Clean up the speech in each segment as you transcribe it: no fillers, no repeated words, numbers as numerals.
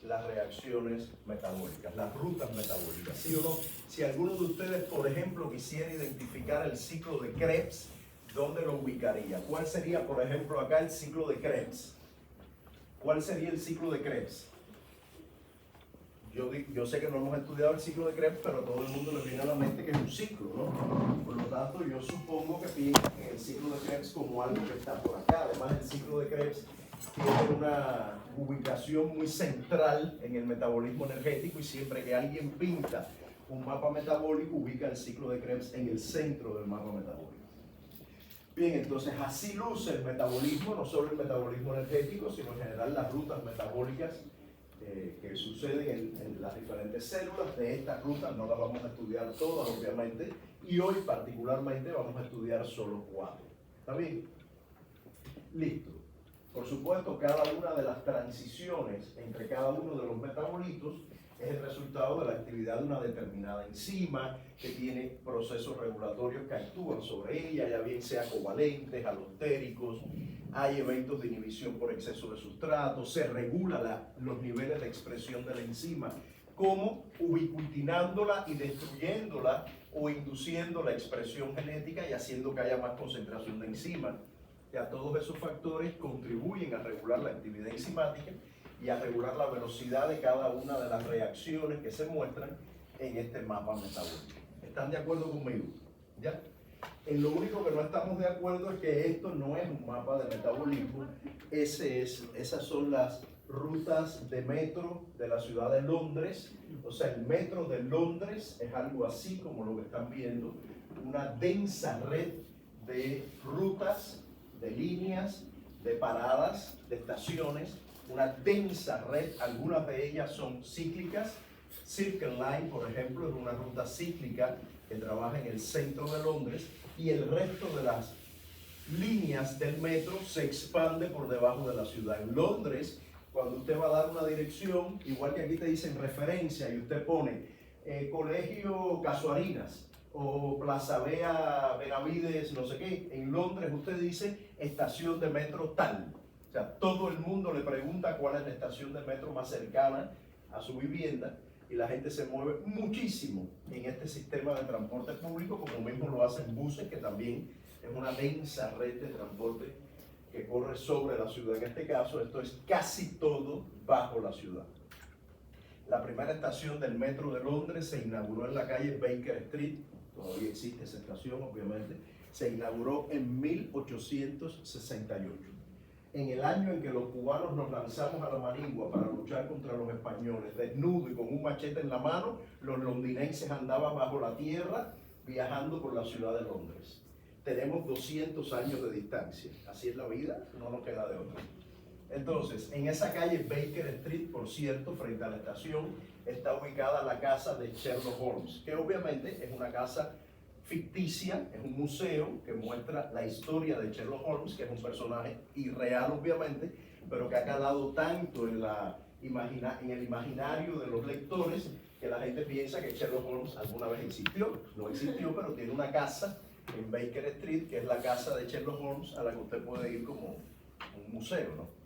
las reacciones metabólicas, las rutas metabólicas, ¿sí o no? Si alguno de ustedes, por ejemplo, quisiera identificar el ciclo de Krebs, ¿dónde lo ubicaría? ¿Cuál sería, por ejemplo, acá el ciclo de Krebs? ¿Cuál sería el ciclo de Krebs? Yo sé que no hemos estudiado el ciclo de Krebs, pero a todo el mundo le viene a la mente que es un ciclo, ¿no? Por lo tanto, yo supongo que piensan en el ciclo de Krebs como algo que está por acá. Además, el ciclo de Krebs tiene una ubicación muy central en el metabolismo energético y siempre que alguien pinta un mapa metabólico, ubica el ciclo de Krebs en el centro del mapa metabólico. Bien, entonces así luce el metabolismo, no solo el metabolismo energético, sino en general las rutas metabólicas que suceden en las diferentes células. De estas rutas no las vamos a estudiar todas, obviamente, y hoy particularmente vamos a estudiar solo 4. ¿Está bien? Listo. Por supuesto, cada una de las transiciones entre cada uno de los metabolitos es el resultado de la actividad de una determinada enzima que tiene procesos regulatorios que actúan sobre ella, ya bien sea covalentes, alostéricos, hay eventos de inhibición por exceso de sustrato, se regula los niveles de expresión de la enzima, como ubiquitinándola y destruyéndola o induciendo la expresión genética y haciendo que haya más concentración de enzima. Ya todos esos factores contribuyen a regular la actividad enzimática y a regular la velocidad de cada una de las reacciones que se muestran en este mapa metabólico. ¿Están de acuerdo conmigo? ¿Ya? En lo único que no estamos de acuerdo es que esto no es un mapa de metabolismo, esas son las rutas de metro de la ciudad de Londres. O sea, el metro de Londres es algo así como lo que están viendo, una densa red de rutas, de líneas, de paradas, de estaciones, una densa red, algunas de ellas son cíclicas. Circle Line, por ejemplo, es una ruta cíclica que trabaja en el centro de Londres y el resto de las líneas del metro se expande por debajo de la ciudad. En Londres, cuando usted va a dar una dirección, igual que aquí te dicen referencia y usted pone Colegio Casuarinas o Plaza Bea Benavides, no sé qué, en Londres usted dice estación de metro tal. O sea, todo el mundo le pregunta cuál es la estación de metro más cercana a su vivienda y la gente se mueve muchísimo en este sistema de transporte público, como mismo lo hacen buses, que también es una densa red de transporte que corre sobre la ciudad. En este caso, esto es casi todo bajo la ciudad. La primera estación del metro de Londres se inauguró en la calle Baker Street, todavía existe esa estación, obviamente, se inauguró en 1868. En el año en que los cubanos nos lanzamos a la manigua para luchar contra los españoles, desnudos y con un machete en la mano, los londinenses andaban bajo la tierra viajando por la ciudad de Londres. Tenemos 200 años de distancia, así es la vida, no nos queda de otra. Entonces, en esa calle Baker Street, por cierto, frente a la estación, está ubicada la casa de Sherlock Holmes, que obviamente es una casa ficticia, es un museo que muestra la historia de Sherlock Holmes, que es un personaje irreal obviamente, pero que ha calado tanto en el imaginario de los lectores que la gente piensa que Sherlock Holmes alguna vez existió. No existió, pero tiene una casa en Baker Street, que es la casa de Sherlock Holmes, a la que usted puede ir como un museo, ¿no?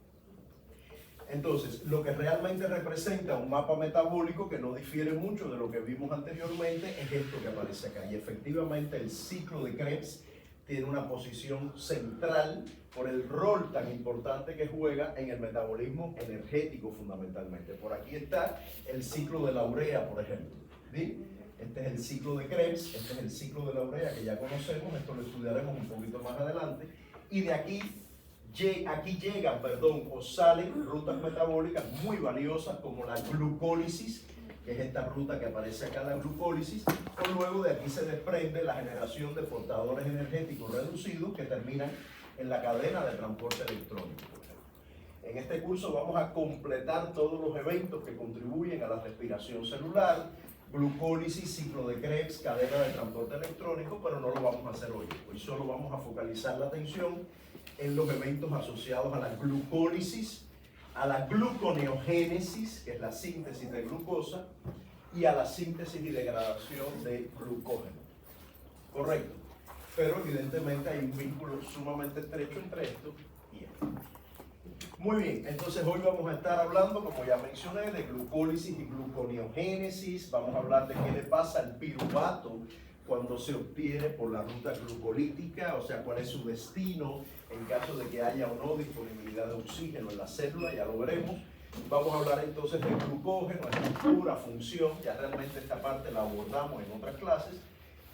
Entonces, lo que realmente representa un mapa metabólico que no difiere mucho de lo que vimos anteriormente es esto que aparece acá. Y efectivamente el ciclo de Krebs tiene una posición central por el rol tan importante que juega en el metabolismo energético fundamentalmente. Por aquí está el ciclo de la urea, por ejemplo. ¿Sí? Este es el ciclo de Krebs, este es el ciclo de la urea que ya conocemos, esto lo estudiaremos un poquito más adelante. Y de aquí llegan, o salen rutas metabólicas muy valiosas como la glucólisis, que es esta ruta que aparece acá, la glucólisis, o luego de aquí se desprende la generación de portadores energéticos reducidos que terminan en la cadena de transporte electrónico. En este curso vamos a completar todos los eventos que contribuyen a la respiración celular, glucólisis, ciclo de Krebs, cadena de transporte electrónico, pero no lo vamos a hacer hoy. Hoy solo vamos a focalizar la atención en los eventos asociados a la glucólisis, a la gluconeogénesis, que es la síntesis de glucosa, y a la síntesis y degradación de glucógeno. Correcto. Pero evidentemente hay un vínculo sumamente estrecho entre esto y esto. Muy bien, entonces hoy vamos a estar hablando, como ya mencioné, de glucólisis y gluconeogénesis. Vamos a hablar de qué le pasa al piruvato cuando se obtiene por la ruta glucolítica, o sea, cuál es su destino en caso de que haya o no disponibilidad de oxígeno en la célula, ya lo veremos. Vamos a hablar entonces del glucógeno, estructura, función, ya realmente esta parte la abordamos en otras clases.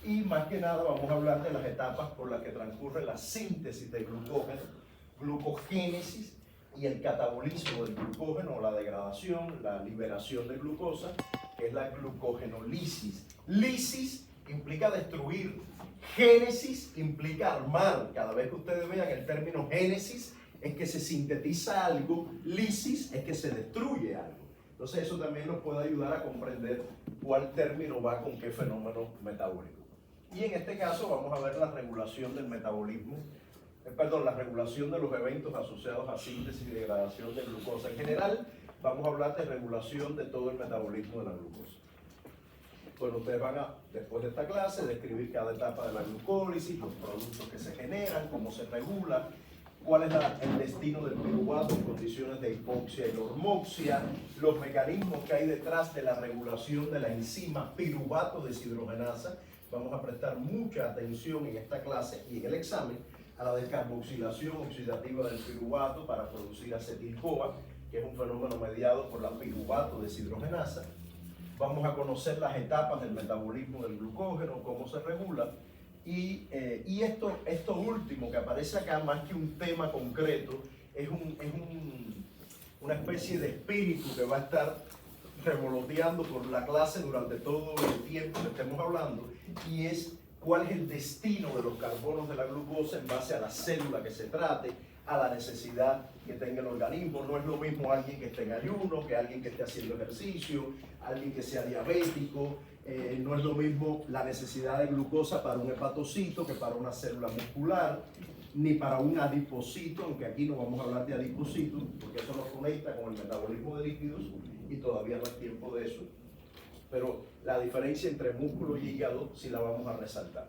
Y más que nada vamos a hablar de las etapas por las que transcurre la síntesis del glucógeno, glucogénesis, y el catabolismo del glucógeno, o la degradación, la liberación de glucosa, que es la glucogenolisis. Lisis implica destruir, génesis implica armar. Cada vez que ustedes vean el término génesis, es que se sintetiza algo, lisis es que se destruye algo. Entonces eso también nos puede ayudar a comprender cuál término va con qué fenómeno metabólico. Y en este caso vamos a ver la regulación del metabolismo, la regulación de los eventos asociados a síntesis y degradación de glucosa. En general, vamos a hablar de regulación de todo el metabolismo de la glucosa. Bueno, ustedes van a, después de esta clase, describir cada etapa de la glucólisis, los productos que se generan, cómo se regula, cuál es el destino del piruvato en condiciones de hipoxia y normoxia, los mecanismos que hay detrás de la regulación de la enzima piruvato deshidrogenasa. Vamos a prestar mucha atención en esta clase y en el examen a la descarboxilación oxidativa del piruvato para producir acetil-CoA, que es un fenómeno mediado por la piruvato deshidrogenasa. Vamos a conocer las etapas del metabolismo del glucógeno, cómo se regula, y esto último que aparece acá, más que un tema concreto, es una especie de espíritu que va a estar revoloteando por la clase durante todo el tiempo que estemos hablando, y es cuál es el destino de los carbonos de la glucosa en base a la célula que se trate, a la necesidad que tenga el organismo. No es lo mismo alguien que esté en ayuno, que alguien que esté haciendo ejercicio, alguien que sea diabético. No es lo mismo la necesidad de glucosa para un hepatocito que para una célula muscular, ni para un adipocito, aunque aquí no vamos a hablar de adipocito, porque eso nos conecta con el metabolismo de lípidos y todavía no es tiempo de eso. Pero la diferencia entre músculo y hígado sí la vamos a resaltar.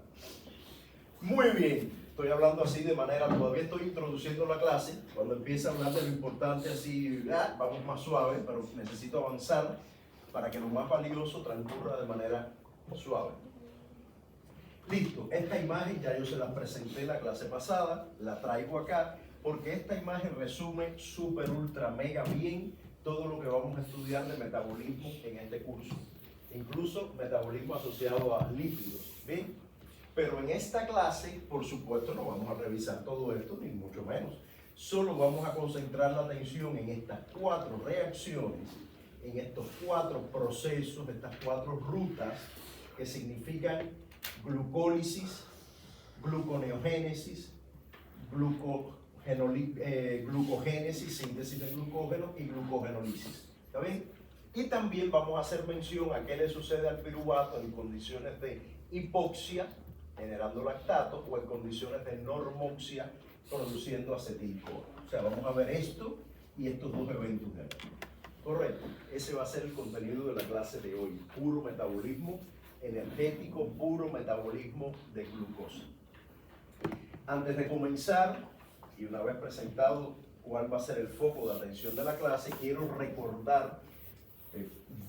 Muy bien, estoy hablando así de manera, todavía estoy introduciendo la clase. Cuando empiece a hablar de lo importante así, vamos más suave, pero necesito avanzar para que lo más valioso transcurra de manera suave. Listo, esta imagen ya yo se la presenté en la clase pasada, la traigo acá, porque esta imagen resume súper, ultra, mega bien todo lo que vamos a estudiar de metabolismo en este curso. Incluso metabolismo asociado a lípidos, ¿bien? Pero en esta clase, por supuesto, no vamos a revisar todo esto, ni mucho menos. Solo vamos a concentrar la atención en estas 4 reacciones, en estos 4 procesos, estas 4 rutas que significan glucólisis, gluconeogénesis, glucogénesis, síntesis de glucógeno, y glucogenolisis. ¿Está bien? Y también vamos a hacer mención a qué le sucede al piruvato en condiciones de hipoxia, generando lactato, o en condiciones de normoxia, produciendo acetil-CoA. O sea, vamos a ver esto y estos dos eventos de aquí. Correcto. Ese va a ser el contenido de la clase de hoy. Puro metabolismo energético, puro metabolismo de glucosa. Antes de comenzar, y una vez presentado cuál va a ser el foco de atención de la clase, quiero recordar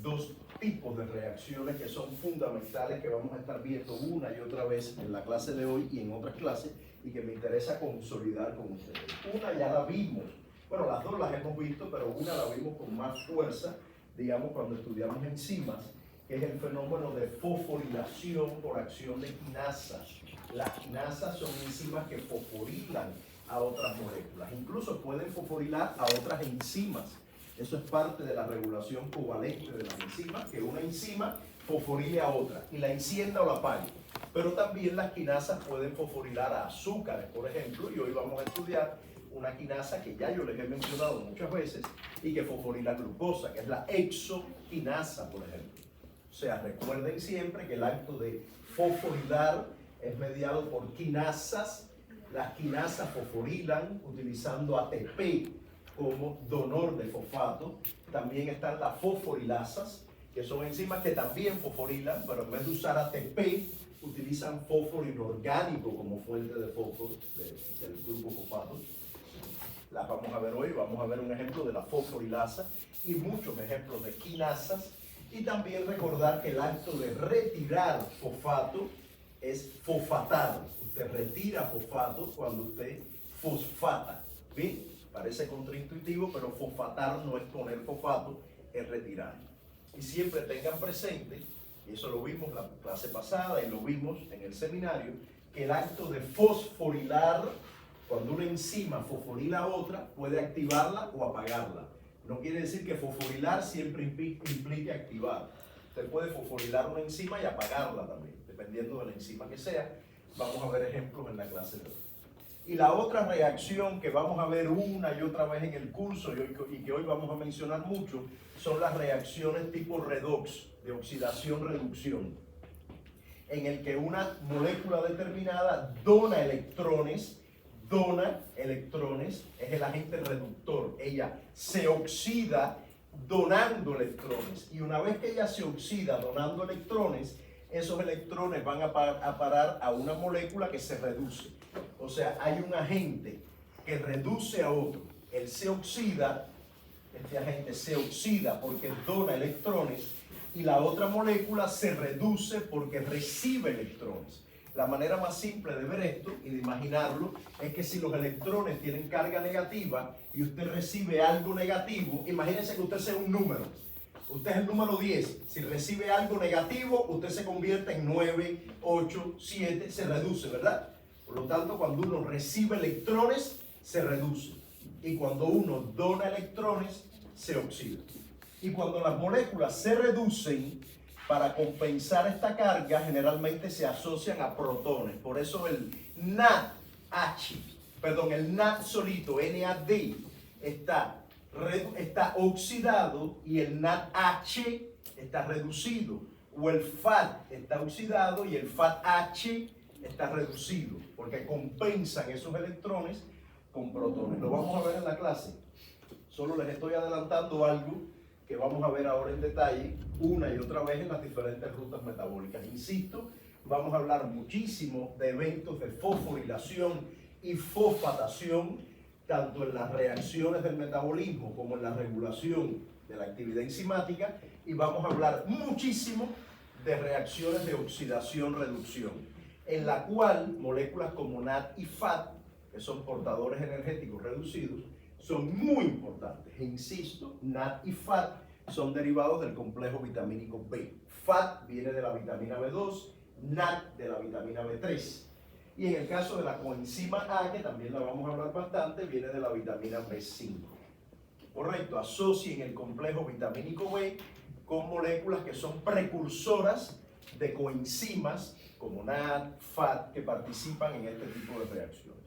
2 tipos de reacciones que son fundamentales, que vamos a estar viendo una y otra vez en la clase de hoy y en otras clases, y que me interesa consolidar con ustedes. Una ya la vimos, bueno, las dos las hemos visto, pero una la vimos con más fuerza, digamos, cuando estudiamos enzimas, que es el fenómeno de fosforilación por acción de quinasas. Las quinasas son enzimas que fosforilan a otras moléculas, incluso pueden fosforilar a otras enzimas. Eso es parte de la regulación covalente de las enzimas, que una enzima fosforile a otra y la encienda o la apague. Pero también las quinasas pueden fosforilar a azúcares, por ejemplo, y hoy vamos a estudiar una quinasa que ya yo les he mencionado muchas veces y que fosforila glucosa, que es la hexoquinasa, por ejemplo. O sea, recuerden siempre que el acto de fosforilar es mediado por quinasas. Las quinasas fosforilan utilizando ATP como donor de fosfato. También están las fosforilasas, que son enzimas que también fosforilan, pero en vez de usar ATP, utilizan fósforo inorgánico como fuente de fósforo del grupo fosfato. las vamos a ver hoy. Vamos a ver un ejemplo de la fosforilasa y muchos ejemplos de quinasas. Y también recordar que el acto de retirar fosfato es fosfatar. Usted retira fosfato cuando usted fosfata. ¿Bien? Parece contraintuitivo, pero fosfatar no es poner fosfato, es retirar. Y siempre tengan presente, y eso lo vimos la clase pasada y lo vimos en el seminario, que el acto de fosforilar, cuando una enzima fosforila a otra, puede activarla o apagarla. No quiere decir que fosforilar siempre implique activar. Usted puede fosforilar una enzima y apagarla también, dependiendo de la enzima que sea. Vamos a ver ejemplos en la clase de hoy. Y la otra reacción que vamos a ver una y otra vez en el curso y que hoy vamos a mencionar mucho, son las reacciones tipo redox, de oxidación-reducción, en el que una molécula determinada dona electrones, es el agente reductor. Ella se oxida donando electrones, y una vez que ella se oxida donando electrones, esos electrones van a parar a una molécula que se reduce. O sea, hay un agente que reduce a otro. Él se oxida, este agente se oxida porque dona electrones, y la otra molécula se reduce porque recibe electrones. La manera más simple de ver esto y de imaginarlo es que si los electrones tienen carga negativa y usted recibe algo negativo, imagínense que usted sea un número. Usted es el número 10. Si recibe algo negativo, usted se convierte en 9, 8, 7, se reduce, ¿verdad? Por lo tanto, cuando uno recibe electrones, se reduce. Y cuando uno dona electrones, se oxida. Y cuando las moléculas se reducen, para compensar esta carga, generalmente se asocian a protones. Por eso el el NAD solito, NAD, está oxidado y el NADH está reducido. O el FAT está oxidado y el FATH está reducido, porque compensan esos electrones con protones. Lo vamos a ver en la clase. Solo les estoy adelantando algo que vamos a ver ahora en detalle una y otra vez en las diferentes rutas metabólicas. Insisto, vamos a hablar muchísimo de eventos de fosforilación y fosfatación, tanto en las reacciones del metabolismo como en la regulación de la actividad enzimática, y vamos a hablar muchísimo de reacciones de oxidación-reducción, en la cual moléculas como NAD y FAT, que son portadores energéticos reducidos, son muy importantes. E insisto, NAD y FAT son derivados del complejo vitamínico B. FAT viene de la vitamina B2, NAD de la vitamina B3. Y en el caso de la coenzima A, que también la vamos a hablar bastante, viene de la vitamina B5. Correcto, asocien el complejo vitamínico B con moléculas que son precursoras de coenzimas como NAD, FAT, que participan en este tipo de reacciones.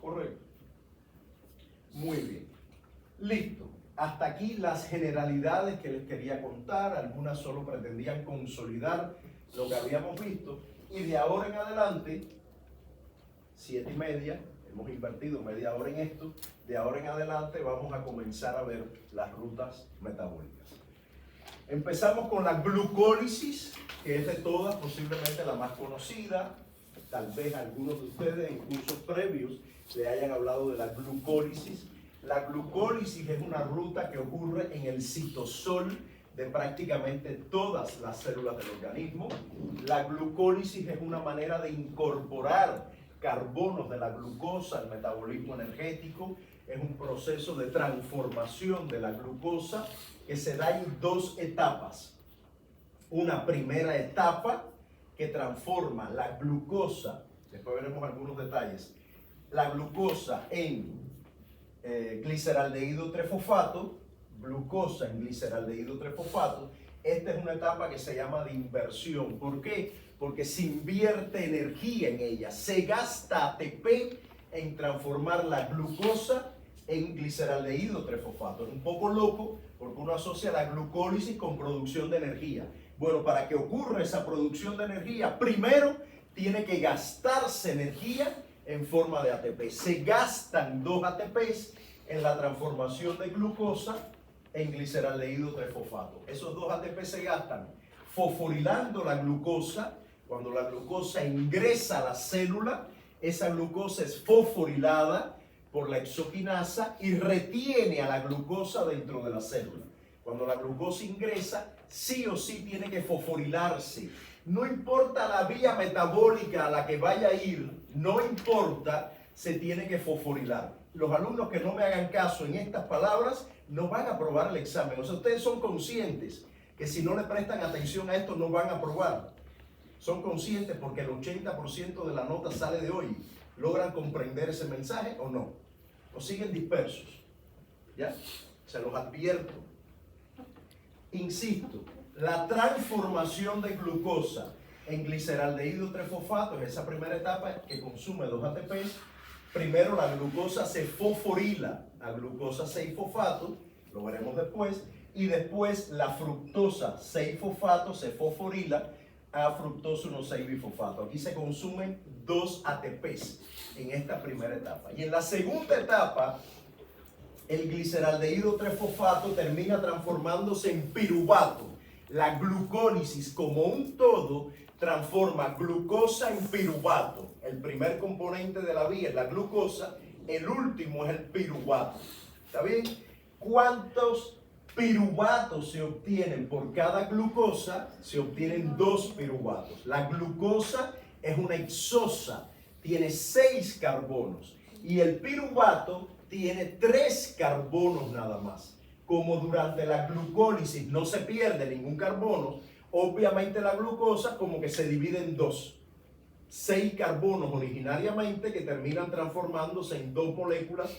Correcto. Muy bien. Listo. Hasta aquí las generalidades que les quería contar. Algunas solo pretendían consolidar lo que habíamos visto. Y de ahora en adelante, 7:30, hemos invertido media hora en esto. De ahora en adelante vamos a comenzar a ver las rutas metabólicas. Empezamos con la glucólisis, que es de todas posiblemente la más conocida. Tal vez algunos de ustedes en cursos previos le hayan hablado de la glucólisis. La glucólisis es una ruta que ocurre en el citosol de prácticamente todas las células del organismo. La glucólisis es una manera de incorporar carbonos de la glucosa al metabolismo energético. Es un proceso de transformación de la glucosa que se da en dos etapas. Una primera etapa que transforma la glucosa, después veremos algunos detalles, la glucosa en gliceraldehído trifosfato, glucosa en gliceraldehído trifosfato. Esta es una etapa que se llama de inversión. ¿Por qué? Porque se invierte energía en ella, se gasta ATP en transformar la glucosa en gliceraldehído trifosfato. Es un poco loco porque uno asocia la glucólisis con producción de energía. Bueno, para que ocurra esa producción de energía, primero tiene que gastarse energía en forma de ATP. Se gastan 2 ATPs en la transformación de glucosa en gliceraldehído trifosfato. Esos 2 ATP se gastan fosforilando la glucosa. Cuando la glucosa ingresa a la célula, esa glucosa es fosforilada, por la exoquinasa y retiene a la glucosa dentro de la célula. Cuando la glucosa ingresa, sí o sí tiene que fosforilarse. No importa la vía metabólica a la que vaya a ir, no importa, se tiene que fosforilar. Los alumnos que no me hagan caso en estas palabras no van a aprobar el examen. O sea, ustedes son conscientes que si no le prestan atención a esto no van a aprobar. Son conscientes porque el 80% de la nota sale de hoy. ¿Logran comprender ese mensaje o no? ¿O siguen dispersos? ¿Ya? Se los advierto. Insisto, la transformación de glucosa en gliceraldehído 3-fosfato es esa primera etapa que consume 2 ATPs. Primero la glucosa se fosforila a glucosa 6-fosfato, lo veremos después, y después la fructosa 6-fosfato se fosforila a fructosa 1,6-bifosfato. Aquí se consumen 2 ATPs en esta primera etapa. Y en la segunda etapa, el gliceraldehído 3-fosfato termina transformándose en piruvato. La glucólisis como un todo transforma glucosa en piruvato. El primer componente de la vía es la glucosa, el último es el piruvato. ¿Está bien? ¿Cuántos piruvatos se obtienen por cada glucosa? Se obtienen 2 piruvatos. La glucosa es una hexosa, tiene 6 carbonos y el piruvato tiene 3 carbonos nada más. Como durante la glucólisis no se pierde ningún carbono, obviamente la glucosa como que se divide en 2. 6 carbonos originariamente que terminan transformándose en 2 moléculas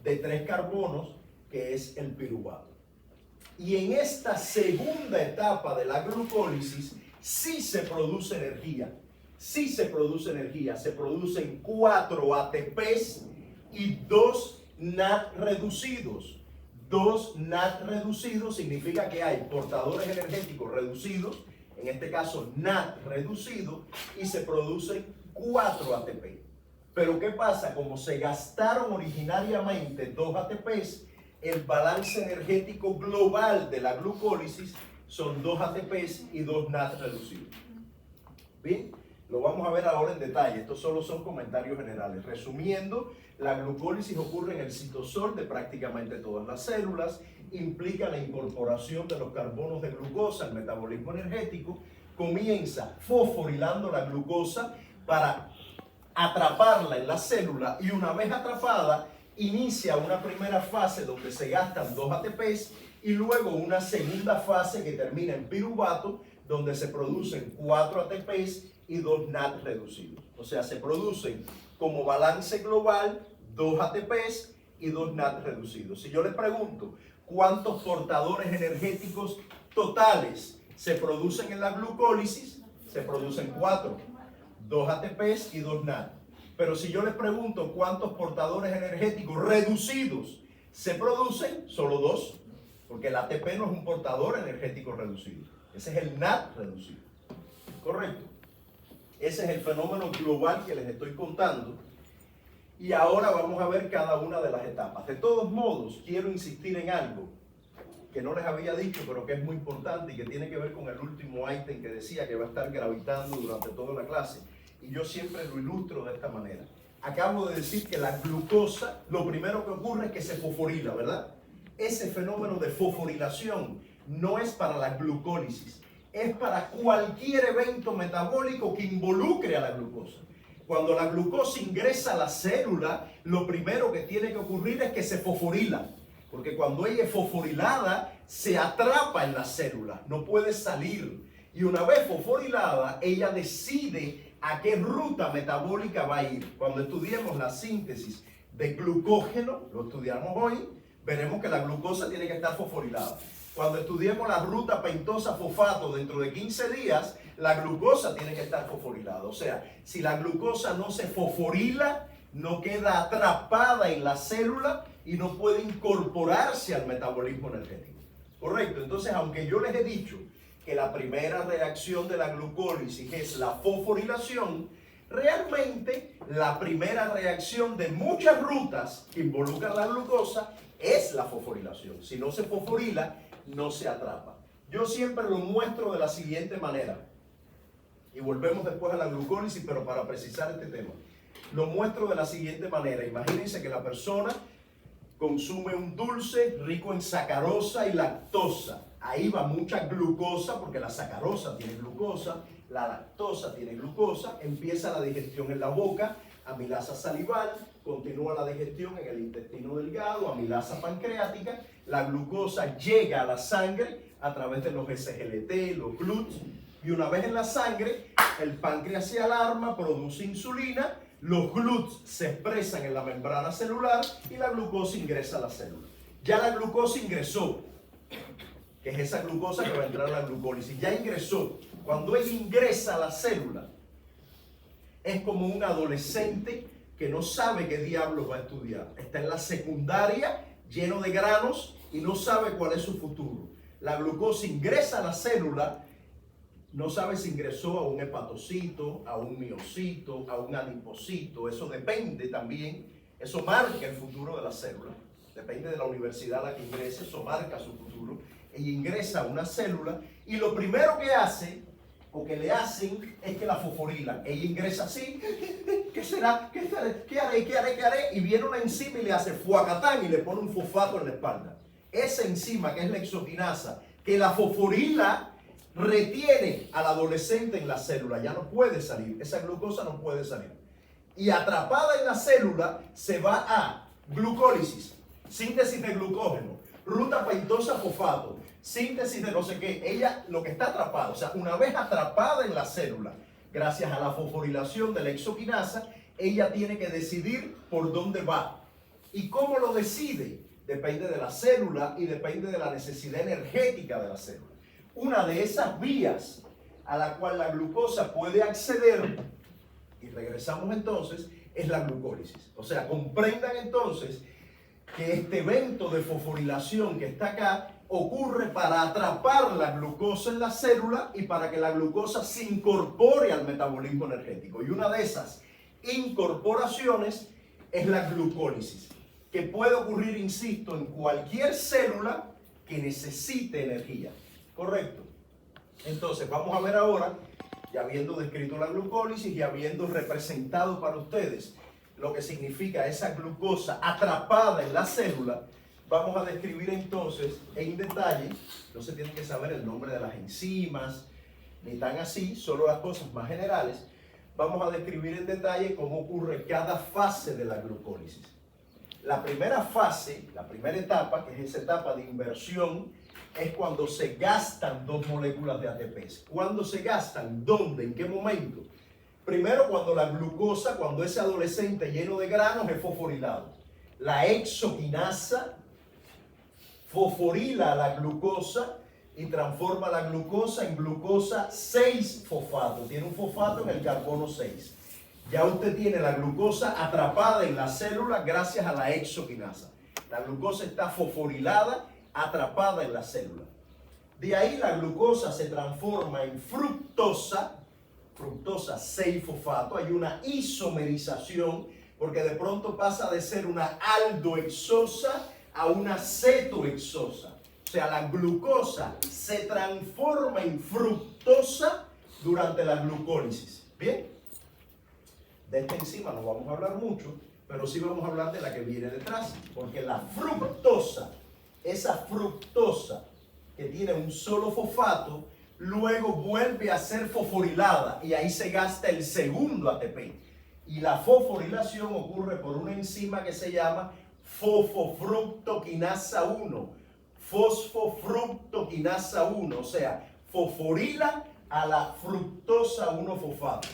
de 3 carbonos, que es el piruvato. Y en esta segunda etapa de la glucólisis sí se produce energía. Sí se produce energía. Se producen 4 ATPs y 2 NAD reducidos. 2 NAD reducidos significa que hay portadores energéticos reducidos, en este caso NAD reducido, y se producen 4 ATP. Pero ¿qué pasa? Como se gastaron originariamente 2 ATPs, el balance energético global de la glucólisis son 2 ATPs y 2 NAD reducidos. Bien, lo vamos a ver ahora en detalle. Estos solo son comentarios generales. Resumiendo, la glucólisis ocurre en el citosol de prácticamente todas las células, implica la incorporación de los carbonos de glucosa al metabolismo energético, comienza fosforilando la glucosa para atraparla en la célula y una vez atrapada, inicia una primera fase donde se gastan 2 ATPs y luego una segunda fase que termina en piruvato, donde se producen 4 ATPs y 2 NAD reducidos. O sea, se producen como balance global 2 ATPs y 2 NAD reducidos. Si yo les pregunto cuántos portadores energéticos totales se producen en la glucólisis, se producen 4, 2 ATPs y 2 NAD. Pero si yo les pregunto cuántos portadores energéticos reducidos se producen, solo 2, porque el ATP no es un portador energético reducido. Ese es el NAD reducido. ¿Correcto? Ese es el fenómeno global que les estoy contando. Y ahora vamos a ver cada una de las etapas. De todos modos, quiero insistir en algo que no les había dicho, pero que es muy importante y que tiene que ver con el último ítem que decía que va a estar gravitando durante toda la clase. Y yo siempre lo ilustro de esta manera. Acabo de decir que la glucosa, lo primero que ocurre es que se fosforila, ¿verdad? Ese fenómeno de fosforilación no es para la glucólisis, es para cualquier evento metabólico que involucre a la glucosa. Cuando la glucosa ingresa a la célula, lo primero que tiene que ocurrir es que se fosforila. Porque cuando ella es fosforilada, se atrapa en la célula, no puede salir. Y una vez fosforilada, ella decide a qué ruta metabólica va a ir. Cuando estudiemos la síntesis de glucógeno, lo estudiamos hoy, veremos que la glucosa tiene que estar fosforilada. Cuando estudiemos la ruta pentosa-fosfato dentro de 15 días, la glucosa tiene que estar fosforilada. O sea, si la glucosa no se fosforila, no queda atrapada en la célula y no puede incorporarse al metabolismo energético. ¿Correcto? Entonces, aunque yo les he dicho que la primera reacción de la glucólisis es la fosforilación, realmente la primera reacción de muchas rutas que involucran la glucosa es la fosforilación. Si no se fosforila, no se atrapa. Yo siempre lo muestro de la siguiente manera. Y volvemos después a la glucólisis, pero para precisar este tema. Lo muestro de la siguiente manera. Imagínense que la persona consume un dulce rico en sacarosa y lactosa. Ahí va mucha glucosa, porque la sacarosa tiene glucosa, la lactosa tiene glucosa. Empieza la digestión en la boca, amilasa salival, continúa la digestión en el intestino delgado, amilasa pancreática. La glucosa llega a la sangre a través de los SGLT, los GLUT, y una vez en la sangre, el páncreas se alarma, produce insulina, los GLUT se expresan en la membrana celular y la glucosa ingresa a la célula. Ya la glucosa ingresó, que es esa glucosa que va a entrar a la glucólisis, ya ingresó. Cuando ella ingresa a la célula, es como un adolescente que no sabe qué diablos va a estudiar. Está en la secundaria, lleno de granos y no sabe cuál es su futuro. La glucosa ingresa a la célula, no sabe si ingresó a un hepatocito, a un miocito, a un adipocito. Eso depende también, eso marca el futuro de la célula. Depende de la universidad a la que ingrese, eso marca su futuro. Ella ingresa a una célula y lo primero que hace, o que le hacen, es que la fosforilan. Ella ingresa así, ¿qué será? ¿Qué haré? ¿Qué haré? ¿Qué haré? ¿Qué haré? Y viene una enzima y le hace fuacatán y le pone un fosfato en la espalda. Esa enzima, que es la exoquinasa, que la fosforila, retiene al adolescente en la célula, ya no puede salir, esa glucosa no puede salir. Y atrapada en la célula se va a glucólisis, síntesis de glucógeno, ruta pentosa fosfato, síntesis de no sé qué. Ella lo que está atrapada, o sea, una vez atrapada en la célula, gracias a la fosforilación de la exoquinasa, ella tiene que decidir por dónde va. ¿Y cómo lo decide? Depende de la célula y depende de la necesidad energética de la célula. Una de esas vías a la cual la glucosa puede acceder, y regresamos entonces, es la glucólisis. O sea, comprendan entonces que este evento de fosforilación que está acá ocurre para atrapar la glucosa en la célula y para que la glucosa se incorpore al metabolismo energético. Y una de esas incorporaciones es la glucólisis, que puede ocurrir, insisto, en cualquier célula que necesite energía. Correcto. Entonces, vamos a ver ahora, ya habiendo descrito la glucólisis y habiendo representado para ustedes lo que significa esa glucosa atrapada en la célula, vamos a describir entonces en detalle. No se tienen que saber el nombre de las enzimas, ni tan así, solo las cosas más generales. Vamos a describir en detalle cómo ocurre cada fase de la glucólisis. La primera fase, la primera etapa, que es esa etapa de inversión, es cuando se gastan dos moléculas de ATP. ¿Cuándo se gastan? ¿Dónde? ¿En qué momento? Primero, cuando la glucosa, cuando ese adolescente lleno de granos es fosforilado. La exoquinasa fosforila la glucosa y transforma la glucosa en glucosa 6-fosfato. Tiene un fosfato en el carbono 6. Ya usted tiene la glucosa atrapada en la célula gracias a la exoquinasa. La glucosa está fosforilada, atrapada en la célula. De ahí la glucosa se transforma en fructosa, fructosa 6-fosfato. Hay una isomerización porque de pronto pasa de ser una aldohexosa a una cetohexosa. O sea, la glucosa se transforma en fructosa durante la glucólisis. ¿Bien? De esta enzima no vamos a hablar mucho, pero sí vamos a hablar de la que viene detrás, porque la fructosa, esa fructosa que tiene un solo fosfato, luego vuelve a ser fosforilada y ahí se gasta el segundo ATP. Y la fosforilación ocurre por una enzima que se llama fosfofructoquinasa 1. Fosfofructoquinasa 1, o sea, fosforila a la fructosa 1-fosfato.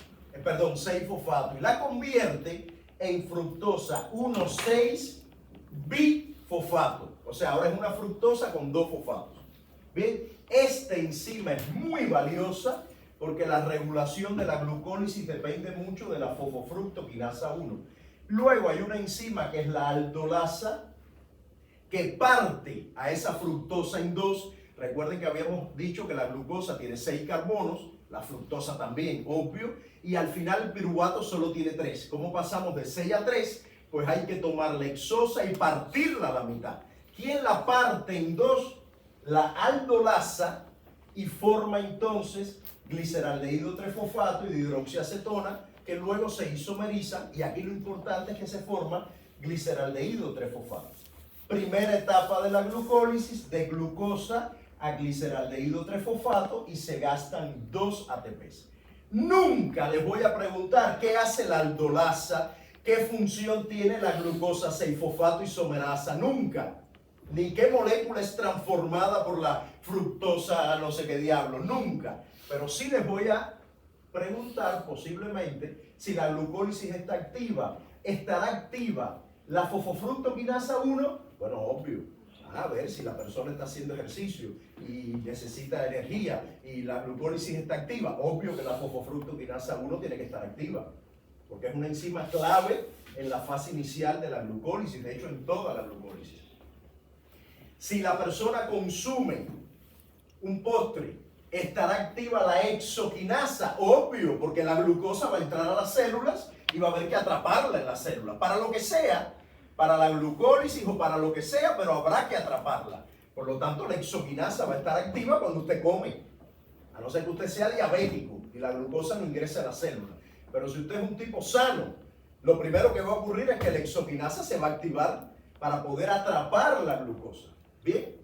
Perdón, 6-fosfato. Y la convierte en fructosa 1,6-bifosfato. O sea, ahora es una fructosa con 2 fosfatos. Bien, esta enzima es muy valiosa porque la regulación de la glucólisis depende mucho de la fosfofructoquinasa 1. Luego hay una enzima que es la aldolasa que parte a esa fructosa en 2. Recuerden que habíamos dicho que la glucosa tiene 6 carbonos, la fructosa también, obvio, y al final el piruvato solo tiene 3. ¿Cómo pasamos de 6 a 3? Pues hay que tomar la hexosa y partirla a la mitad. ¿Quién la parte en 2? La aldolasa, y forma entonces gliceraldehído 3-fosfato y dihidroxiacetona que luego se isomerizan y aquí lo importante es que se forma gliceraldehído 3-fosfato. Primera etapa de la glucólisis, de glucosa a gliceraldehído 3-fosfato y se gastan 2 ATPs. Nunca les voy a preguntar qué hace la aldolasa, qué función tiene la glucosa 6-fosfato isomerasa, nunca. Ni qué molécula es transformada por la fructosa, no sé qué diablo, nunca. Pero sí les voy a preguntar posiblemente si la glucólisis está activa. ¿Estará activa la fosfofructoquinasa 1? Bueno, obvio. A ver, si la persona está haciendo ejercicio y necesita energía y la glucólisis está activa, obvio que la fosfofructoquinasa 1 tiene que estar activa, porque es una enzima clave en la fase inicial de la glucólisis, de hecho en toda la glucólisis. Si la persona consume un postre, estará activa la exoquinasa, obvio, porque la glucosa va a entrar a las células y va a haber que atraparla en las células, para lo que sea, para la glucólisis o para lo que sea, pero habrá que atraparla. Por lo tanto, la exoquinasa va a estar activa cuando usted come, a no ser que usted sea diabético y la glucosa no ingrese a la célula. Pero si usted es un tipo sano, lo primero que va a ocurrir es que la exoquinasa se va a activar para poder atrapar la glucosa. ¿Bien?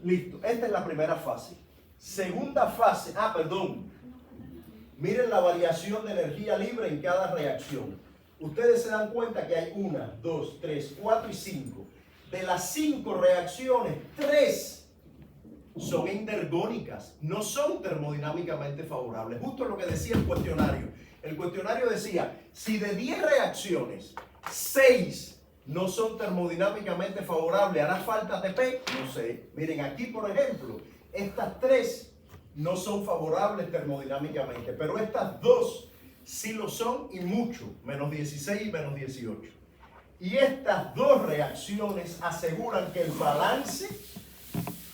Listo, esta es la primera fase. Segunda fase, miren la variación de energía libre en cada reacción. Ustedes se dan cuenta que hay 1, 2, 3, 4 y 5. De las 5 reacciones, 3 son endergónicas, no son termodinámicamente favorables. Justo lo que decía el cuestionario. El cuestionario decía, si de 10 reacciones, 6 no son termodinámicamente favorables, ¿hará falta ATP? No sé. Miren, aquí por ejemplo, estas 3 no son favorables termodinámicamente, pero estas 2 sí lo son y mucho, menos 16 y menos 18. Y estas 2 reacciones aseguran que el balance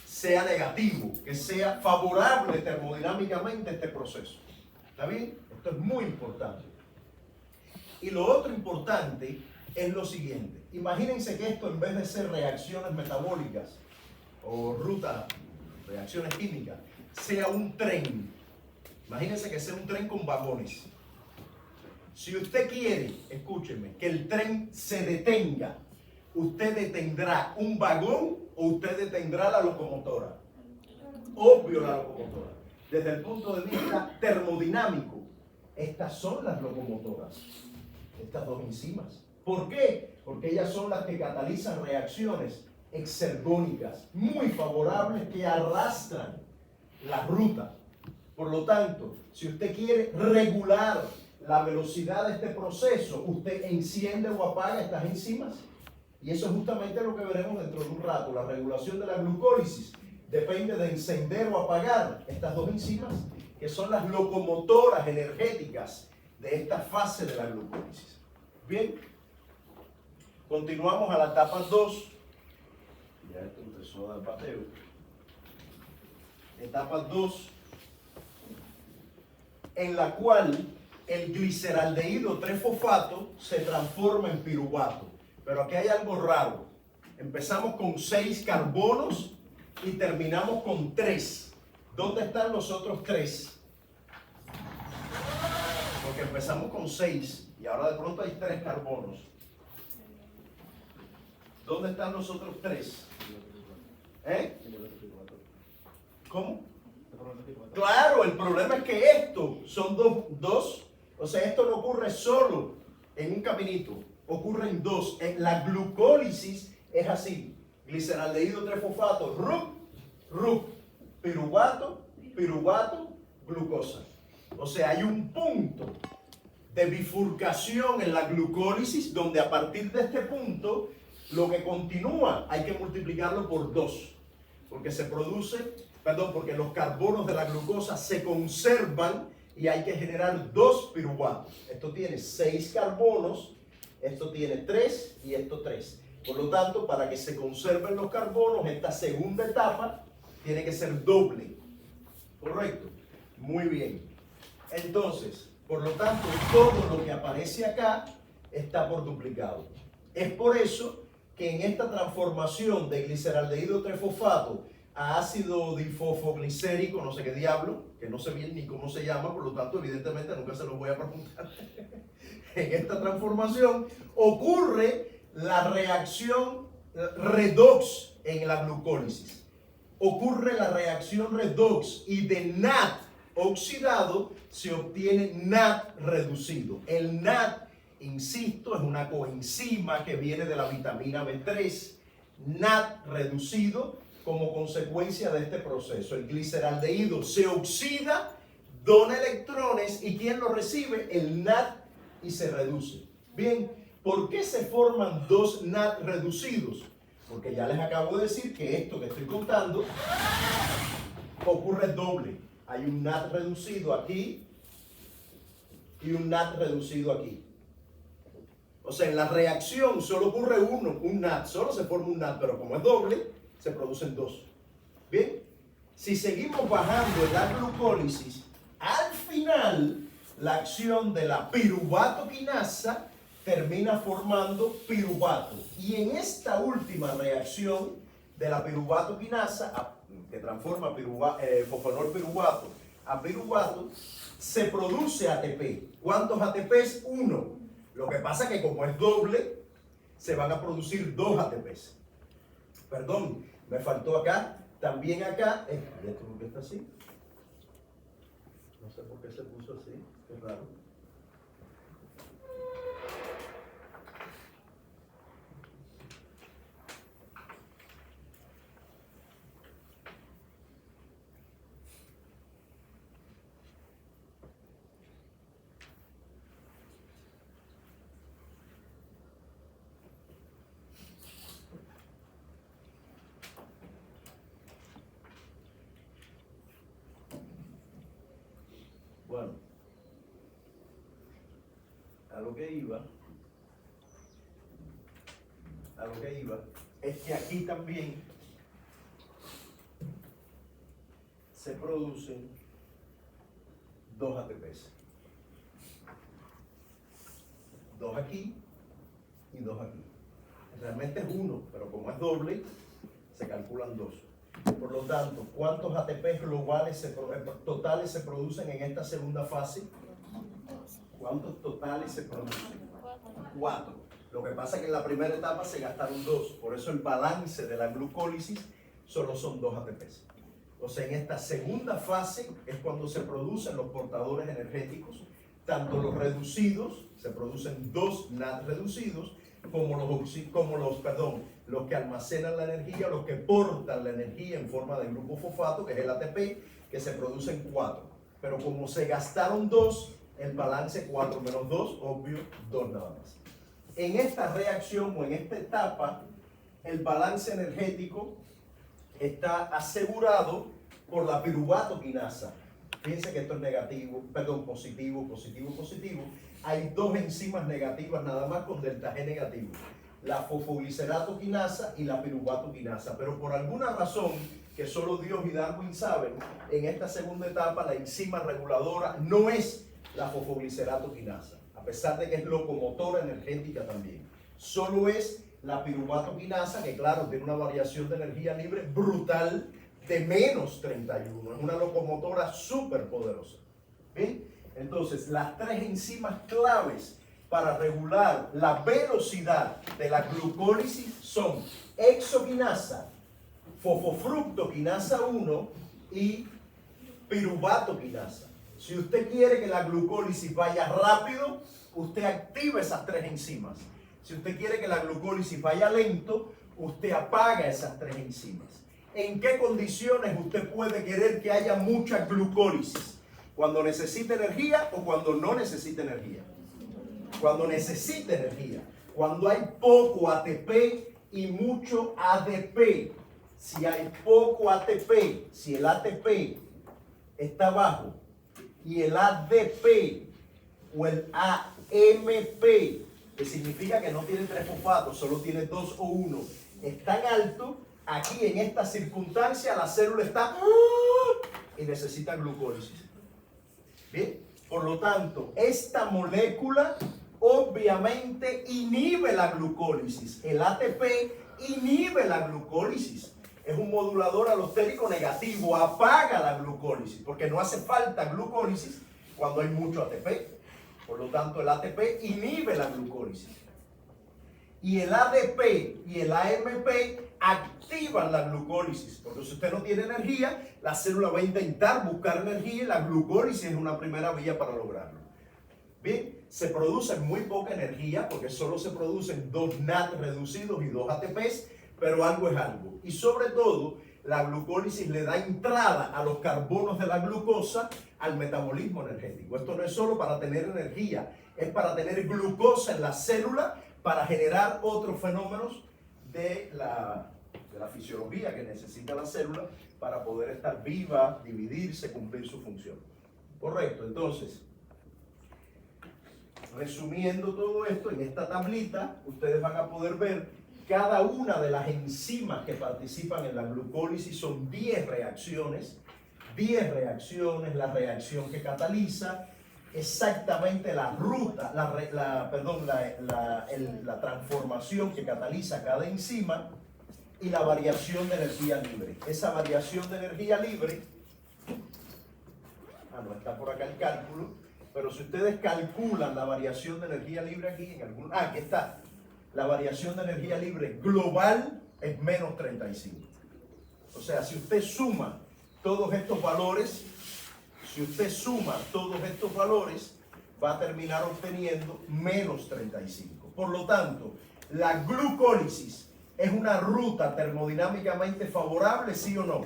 sea negativo, que sea favorable termodinámicamente este proceso. ¿Está bien? Esto es muy importante. Y lo otro importante es lo siguiente. Imagínense que esto, en vez de ser reacciones metabólicas o reacciones químicas, sea un tren. Imagínense que sea un tren con vagones. Si usted quiere, escúcheme, que el tren se detenga, usted detendrá un vagón o usted detendrá la locomotora. Obvio la locomotora. Desde el punto de vista termodinámico, estas son las locomotoras, estas 2 enzimas. ¿Por qué? Porque ellas son las que catalizan reacciones exergónicas muy favorables que arrastran la ruta. Por lo tanto, si usted quiere regular la velocidad de este proceso, usted enciende o apaga estas enzimas. Y eso es justamente lo que veremos dentro de un rato. La regulación de la glucólisis depende de encender o apagar estas 2 enzimas, que son las locomotoras energéticas de esta fase de la glucólisis. Bien, continuamos a la etapa 2. Ya esto empezó a dar pateo. Etapa 2, en la cual el gliceraldehído 3-fosfato se transforma en piruvato. Pero aquí hay algo raro. Empezamos con 6 carbonos y terminamos con 3. ¿Dónde están los otros 3? Porque empezamos con 6 y ahora de pronto hay 3 carbonos. ¿Dónde están los otros 3? ¿Cómo? Claro, el problema es que esto son dos, o sea, esto no ocurre solo en un caminito, ocurre en 2. La glucólisis es así: gliceraldehído 3-fosfato, piruvato, glucosa. O sea, hay un punto de bifurcación en la glucólisis donde a partir de este punto lo que continúa hay que multiplicarlo por 2, porque porque los carbonos de la glucosa se conservan y hay que generar 2 piruvatos. Esto tiene 6 carbonos, esto tiene 3 y esto 3. Por lo tanto, para que se conserven los carbonos, esta segunda etapa tiene que ser doble. ¿Correcto? Muy bien. Entonces, por lo tanto, todo lo que aparece acá está por duplicado. Es por eso que en esta transformación de gliceraldehído 3-fosfato a ácido difosfoglicérico, no sé qué diablo, que no sé bien ni cómo se llama, por lo tanto, evidentemente nunca se los voy a preguntar. En esta transformación ocurre la reacción redox en la glucólisis. Ocurre la reacción redox y de NAD oxidado se obtiene NAD reducido. El NAD, insisto, es una coenzima que viene de la vitamina B3. NAD reducido como consecuencia de este proceso. El gliceraldehído se oxida, dona electrones y ¿quién lo recibe? El NAD y se reduce. Bien, ¿por qué se forman dos NAD reducidos? Porque ya les acabo de decir que esto que estoy contando ocurre doble. Hay un NAD reducido aquí y un NAD reducido aquí. O sea, en la reacción solo ocurre uno, un NAD, solo se forma un NAD, pero como es doble, se producen dos. Bien, si seguimos bajando en la glucólisis, al final la acción de la piruvato quinasa termina formando piruvato. Y en esta última reacción de la piruvato quinasa, que transforma fosfanol piruvato a piruvato, se produce ATP. ¿Cuántos ATPs? Uno. Lo que pasa es que como es doble, se van a producir dos ATPs. Perdón, me faltó acá. También acá, ¿y esto por qué está así? No sé por qué se puso así, es raro. Bueno, a lo que iba es que aquí también se producen dos ATPs. Dos aquí y dos aquí. Realmente es uno, pero como es doble, se calculan dos. Por lo tanto, ¿cuántos ATPs globales totales se producen en esta segunda fase? ¿Cuántos totales se producen? 4. Lo que pasa es que en la primera etapa se gastaron 2. Por eso el balance de la glucólisis solo son 2 ATPs. O sea, en esta segunda fase es cuando se producen los portadores energéticos, tanto los reducidos, se producen 2 NAD reducidos, como los que almacenan la energía, los que portan la energía en forma de grupo fosfato, que es el ATP, que se producen 4. Pero como se gastaron 2, el balance 4 menos 2, obvio, 2 nada más. En esta reacción o en esta etapa, el balance energético está asegurado por la piruvato quinasa. Fíjense que esto es negativo, perdón, positivo, positivo, positivo. Hay dos enzimas negativas nada más con delta G negativo. La fosfoglicerato quinasa y la piruvato quinasa. Pero por alguna razón que solo Dios y Darwin saben, en esta segunda etapa la enzima reguladora no es la fosfoglicerato quinasa, a pesar de que es locomotora energética también. Solo es la piruvato quinasa, que claro, tiene una variación de energía libre brutal de menos 31. Es una locomotora súper poderosa. ¿Bien? Entonces, las tres enzimas claves para regular la velocidad de la glucólisis son exoquinasa, fosfofructoquinasa 1 y piruvato quinasa. Si usted quiere que la glucólisis vaya rápido, usted activa esas tres enzimas. Si usted quiere que la glucólisis vaya lento, usted apaga esas tres enzimas. ¿En qué condiciones usted puede querer que haya mucha glucólisis? ¿Cuando necesite energía o cuando no necesite energía? Cuando necesite energía. Cuando hay poco ATP y mucho ADP. Si hay poco ATP, si el ATP está bajo y el ADP o el AMP, que significa que no tiene 3 fosfatos, solo tiene 2 o 1, es tan alto, aquí en esta circunstancia la célula está y necesita glucólisis. Bien, por lo tanto, esta molécula obviamente inhibe la glucólisis. El ATP inhibe la glucólisis. es un modulador alostérico negativo, apaga la glucólisis, porque no hace falta glucólisis cuando hay mucho ATP. Por lo tanto, el ATP inhibe la glucólisis. Y el ADP y el AMP activan la glucólisis, porque si usted no tiene energía, la célula va a intentar buscar energía y la glucólisis es una primera vía para lograrlo. Bien, se produce muy poca energía porque solo se producen 2 NAD reducidos y 2 ATPs, pero algo es algo. Y sobre todo, la glucólisis le da entrada a los carbonos de la glucosa al metabolismo energético. Esto no es solo para tener energía, es para tener glucosa en la célula para generar otros fenómenos de la fisiología que necesita la célula para poder estar viva, dividirse, cumplir su función. Correcto, entonces, resumiendo todo esto, en esta tablita ustedes van a poder ver cada una de las enzimas que participan en la glucólisis. Son 10 reacciones, la reacción que cataliza, exactamente la ruta, la transformación que cataliza cada enzima y la variación de energía libre. Esa variación de energía libre, no está por acá el cálculo, pero si ustedes calculan la variación de energía libre aquí, aquí está, la variación de energía libre global es menos 35. O sea, si usted suma todos estos valores, va a terminar obteniendo menos 35. Por lo tanto, la glucólisis es una ruta termodinámicamente favorable, ¿sí o no?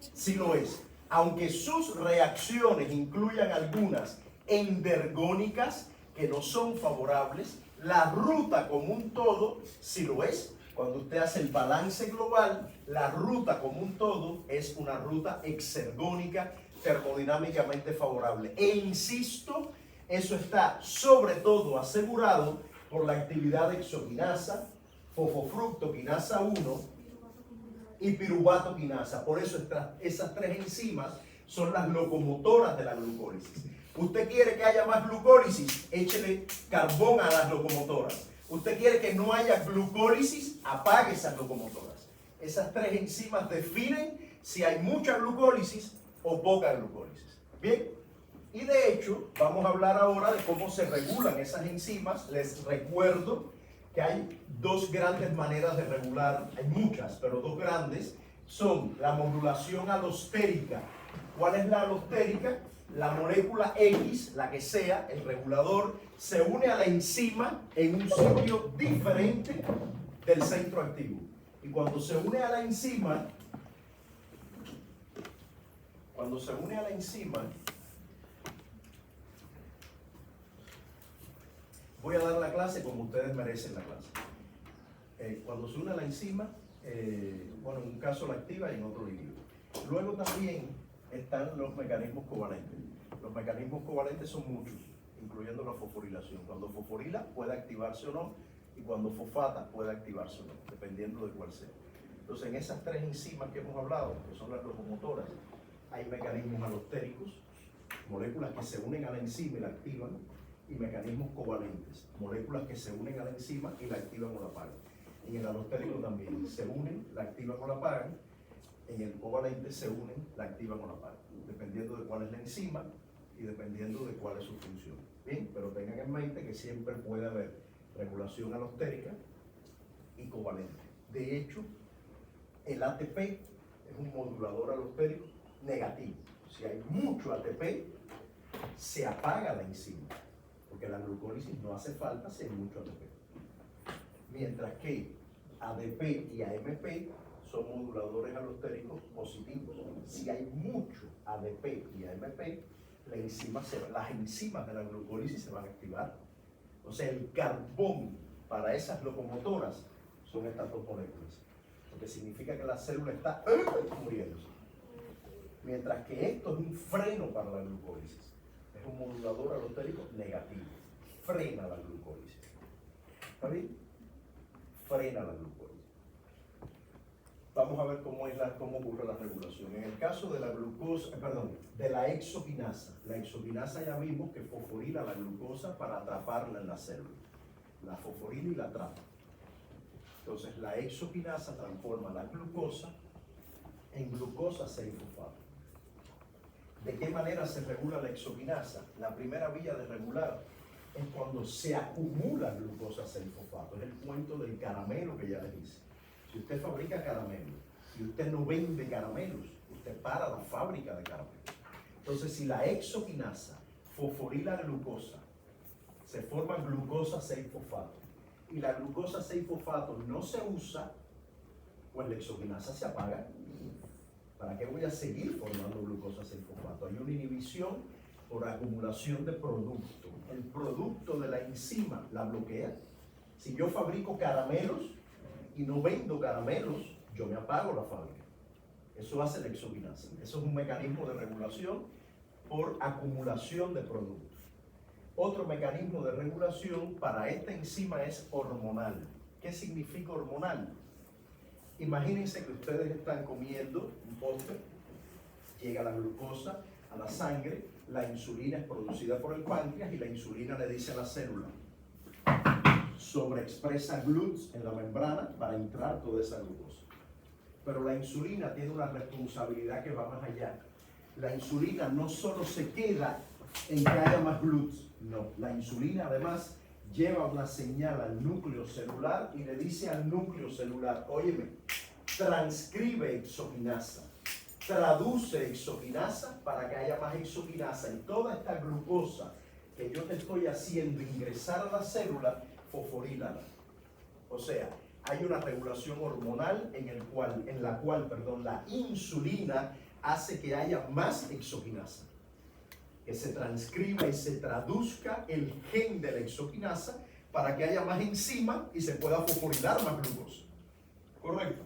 Sí lo es. Aunque sus reacciones incluyan algunas endergónicas que no son favorables, la ruta como un todo sí lo es. Cuando usted hace el balance global, la ruta como un todo es una ruta exergónica termodinámicamente favorable. E insisto, eso está sobre todo asegurado por la actividad de exoquinasa, fosfofructoquinasa 1 y piruvatoquinasa. Por eso esas 3 enzimas son las locomotoras de la glucólisis. Usted quiere que haya más glucólisis, échele carbón a las locomotoras. Usted quiere que no haya glucólisis, apague esas locomotoras. Esas 3 enzimas definen si hay mucha glucólisis o poca glucólisis. Bien, y de hecho vamos a hablar ahora de cómo se regulan esas enzimas. Les recuerdo que hay 2 grandes maneras de regular, hay muchas, pero 2 grandes, son la modulación alostérica. ¿Cuál es la alostérica? La molécula X, la que sea, el regulador, se une a la enzima en un sitio diferente del centro activo. Y cuando se une a la enzima, voy a dar la clase como ustedes merecen la clase. Cuando se une a la enzima, bueno, en un caso la activa y en otro líquido. Luego también están los mecanismos covalentes. Los mecanismos covalentes son muchos, incluyendo la fosforilación. Cuando fosforila puede activarse o no, y cuando fosfata puede activarse o no, dependiendo de cuál sea. Entonces, en esas 3 enzimas que hemos hablado, que son las locomotoras, hay mecanismos alostéricos, moléculas que se unen a la enzima y la activan, y mecanismos covalentes, moléculas que se unen a la enzima y la activan o la apagan. En el alostérico también se unen, la activan o la apagan. En el covalente se unen, la activan o la apagan, dependiendo de cuál es la enzima y dependiendo de cuál es su función. Bien, pero tengan en mente que siempre puede haber regulación alostérica y covalente. De hecho, el ATP es un modulador alostérico negativo. Si hay mucho ATP, se apaga la enzima, porque la glucólisis no hace falta si hay mucho ATP. Mientras que ADP y AMP son moduladores alostéricos positivos. Si hay mucho ADP y AMP, las enzimas de la glucólisis se van a activar. O sea, el carbón para esas locomotoras son estas 2 moléculas, lo que significa que la célula está muriéndose. Mientras que esto es un freno para la glucólisis, es un modulador alostérico negativo, frena la glucólisis. ¿Está bien? Frena la glucólisis. Vamos a ver cómo ocurre la regulación. En el caso de la glucosa, de la exoquinasa. La exoquinasa ya vimos que fosforila la glucosa para atraparla en la célula. La fosforila y la atrapa. Entonces la exoquinasa transforma la glucosa en glucosa 6-fosfato. ¿De qué manera se regula la exoquinasa? La primera vía de regular es cuando se acumula glucosa 6-fosfato. Es el cuento del caramelo que ya les hice. Si usted fabrica caramelos y usted no vende caramelos, usted para la fábrica de caramelos. Entonces, si la exoquinasa fosforila glucosa, se forma glucosa 6-fosfato y la glucosa 6-fosfato no se usa, pues la exoquinasa se apaga. ¿Para qué voy a seguir formando glucosa 6-fosfato? Hay una inhibición por acumulación de producto. El producto de la enzima la bloquea. Si yo fabrico caramelos y no vendo caramelos, yo me apago la fábrica. Eso hace la exoquinasa. Eso es un mecanismo de regulación por acumulación de productos. Otro mecanismo de regulación para esta enzima es hormonal. ¿Qué significa hormonal? Imagínense que ustedes están comiendo un postre, llega la glucosa a la sangre, la insulina es producida por el páncreas y la insulina le dice a la célula, sobreexpresa GLUTs en la membrana para entrar toda esa glucosa. Pero la insulina tiene una responsabilidad que va más allá. La insulina no solo se queda en que haya más GLUTs, no, la insulina además lleva una señal al núcleo celular y le dice al núcleo celular, óyeme, transcribe exoquinasa, traduce exoquinasa para que haya más exoquinasa y toda esta glucosa que yo te estoy haciendo ingresar a la célula, fosforílala. O sea, hay una regulación hormonal en la cual la insulina hace que haya más exoquinasa, que se transcriba y se traduzca el gen de la exoquinasa para que haya más enzima y se pueda fosforilar más glucosa. ¿Correcto?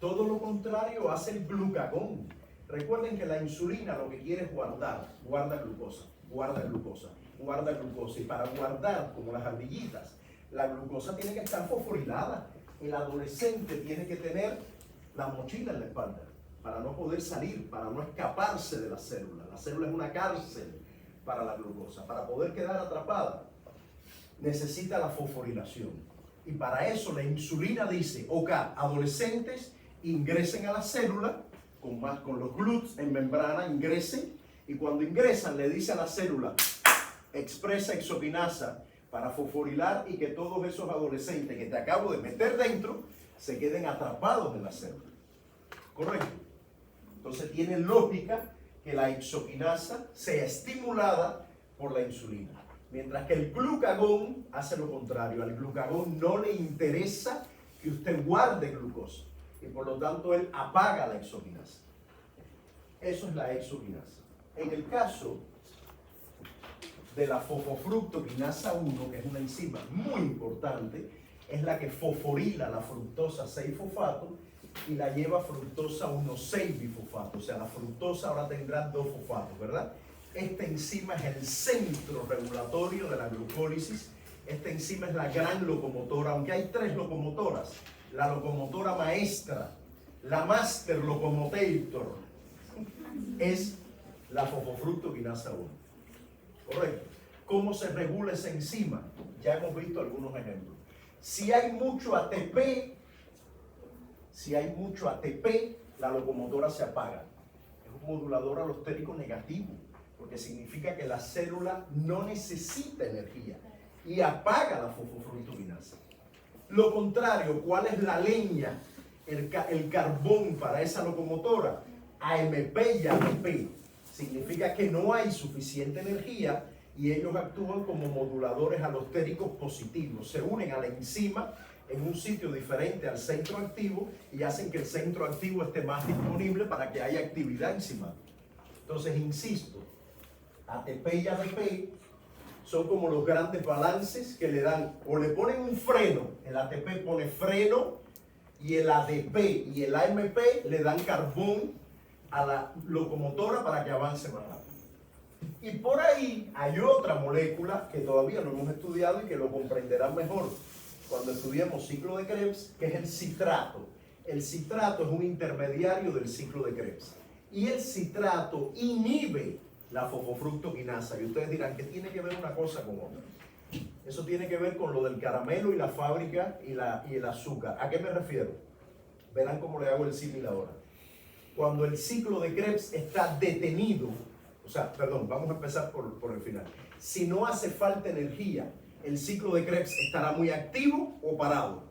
Todo lo contrario hace el glucagón. Recuerden que la insulina lo que quiere es guardar, guarda glucosa, guarda glucosa, guarda glucosa. Y para guardar, como las ardillitas, la glucosa tiene que estar fosforilada. El adolescente tiene que tener la mochila en la espalda para no poder salir, para no escaparse de la célula. La célula es una cárcel para la glucosa. Para poder quedar atrapada, necesita la fosforilación. Y para eso la insulina dice, ok, adolescentes, ingresen a la célula, con los GLUTs en membrana, ingresen, y cuando ingresan le dice a la célula, expresa exoquinasa para fosforilar y que todos esos adolescentes que te acabo de meter dentro se queden atrapados en la célula. ¿Correcto? Entonces tiene lógica que la exoquinasa sea estimulada por la insulina. Mientras que el glucagón hace lo contrario. Al glucagón no le interesa que usted guarde glucosa. Y por lo tanto él apaga la exoquinasa. Eso es la exoquinasa. En el caso de la fosfofructoquinasa 1, que es una enzima muy importante, es la que fosforila la fructosa 6-fosfato y la lleva a fructosa 1,6-bifosfato. O sea, la fructosa ahora tendrá 2 fosfatos, ¿verdad? Esta enzima es el centro regulatorio de la glucólisis. Esta enzima es la gran locomotora, aunque hay 3 locomotoras. La locomotora maestra, la master locomotor, es la fosfofructoquinasa 1. ¿Correcto? ¿Cómo se regula esa enzima? Ya hemos visto algunos ejemplos. Si hay mucho ATP, la locomotora se apaga. Es un modulador alostérico negativo, porque significa que la célula no necesita energía y apaga la fosfofructoquinasa. Lo contrario, ¿cuál es la leña, el carbón para esa locomotora? AMP y ATP. Significa que no hay suficiente energía y ellos actúan como moduladores alostéricos positivos. Se unen a la enzima en un sitio diferente al centro activo y hacen que el centro activo esté más disponible para que haya actividad enzimática. Entonces, insisto, ATP y ADP son como los grandes balances que le dan, o le ponen un freno, el ATP pone freno y el ADP y el AMP le dan carbón a la locomotora para que avance más rápido. Y por ahí hay otra molécula que todavía no hemos estudiado y que lo comprenderán mejor cuando estudiemos ciclo de Krebs, que es el citrato. El citrato es un intermediario del ciclo de Krebs. Y el citrato inhibe la fosfofructoquinasa. Y ustedes dirán, ¿qué tiene que ver una cosa con otra? Eso tiene que ver con lo del caramelo y la fábrica y el azúcar. ¿A qué me refiero? Verán cómo le hago el símil ahora. Cuando el ciclo de Krebs está detenido, o sea, perdón, vamos a empezar por el final. Si no hace falta energía, el ciclo de Krebs estará muy activo o parado.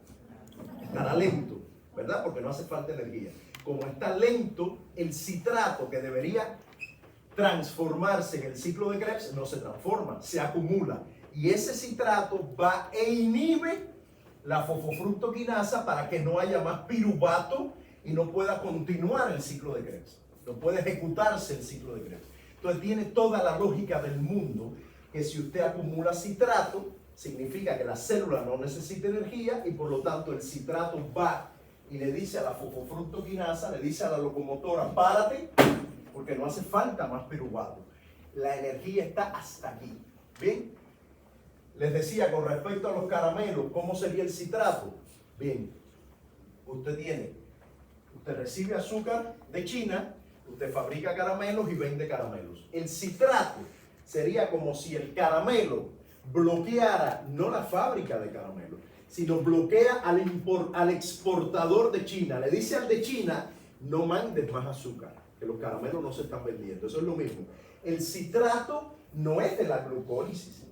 Estará lento, ¿verdad? Porque no hace falta energía. Como está lento, el citrato que debería transformarse en el ciclo de Krebs no se transforma, se acumula. Y ese citrato va e inhibe la fosfofructoquinasa para que no haya más piruvato y no pueda continuar el ciclo de Krebs. No puede ejecutarse el ciclo de Krebs. Entonces tiene toda la lógica del mundo que si usted acumula citrato, significa que la célula no necesita energía y por lo tanto el citrato va y le dice a la fosfofructoquinasa, le dice a la locomotora, párate, porque no hace falta más piruvato. La energía está hasta aquí. ¿Bien? Les decía con respecto a los caramelos, ¿cómo sería el citrato? Bien, usted recibe azúcar de China, usted fabrica caramelos y vende caramelos. El citrato sería como si el caramelo bloqueara no la fábrica de caramelos, sino bloquea al exportador de China. Le dice al de China, no mandes más azúcar, que los caramelos no se están vendiendo. Eso es lo mismo. El citrato no es de la glucólisis,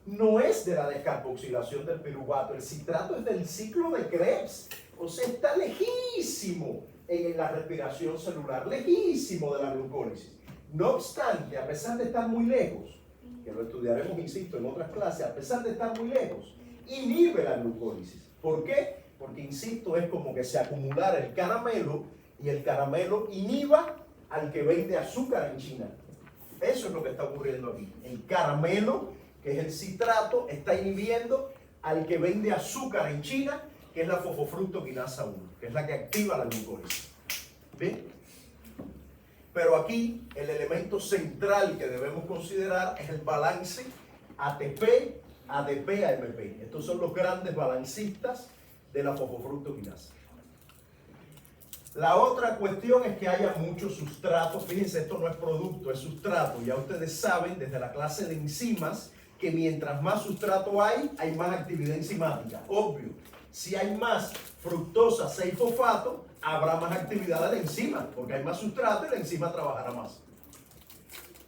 no es de la descarboxilación del piruvato. El citrato es del ciclo de Krebs. O sea, está lejísimo en la respiración celular, lejísimo de la glucólisis. No obstante, a pesar de estar muy lejos, que lo estudiaremos, insisto, en otras clases, a pesar de estar muy lejos, inhibe la glucólisis. ¿Por qué? Porque, insisto, es como que se acumulara el caramelo y el caramelo inhiba al que vende azúcar en China. Eso es lo que está ocurriendo aquí. El caramelo, que es el citrato, está inhibiendo al que vende azúcar en China, que es la fosfofructoquinasa 1, que es la que activa la glucólisis. ¿Bien? Pero aquí el elemento central que debemos considerar es el balance ATP, ADP, AMP. Estos son los grandes balancistas de la fosfofructoquinasa. La otra cuestión es que haya muchos sustratos. Fíjense, esto no es producto, es sustrato. Ya ustedes saben desde la clase de enzimas que mientras más sustrato hay más actividad enzimática. Obvio, si hay más fructosa 6-fosfato, habrá más actividad de la enzima, porque hay más sustrato y la enzima trabajará más.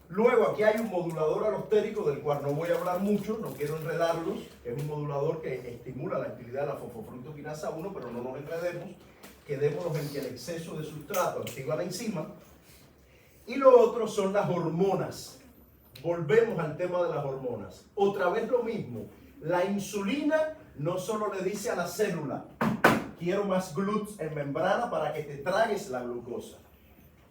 Luego aquí hay un modulador alostérico del cual no voy a hablar mucho, no quiero enredarlos, es un modulador que estimula la actividad de la fosfofructoquinasa 1, pero no nos enredemos, quedémonos en que el exceso de sustrato activa la enzima. Y lo otro son las hormonas. Volvemos al tema de las hormonas. Otra vez lo mismo, la insulina no solo le dice a la célula, quiero más GLUTs en membrana para que te tragues la glucosa,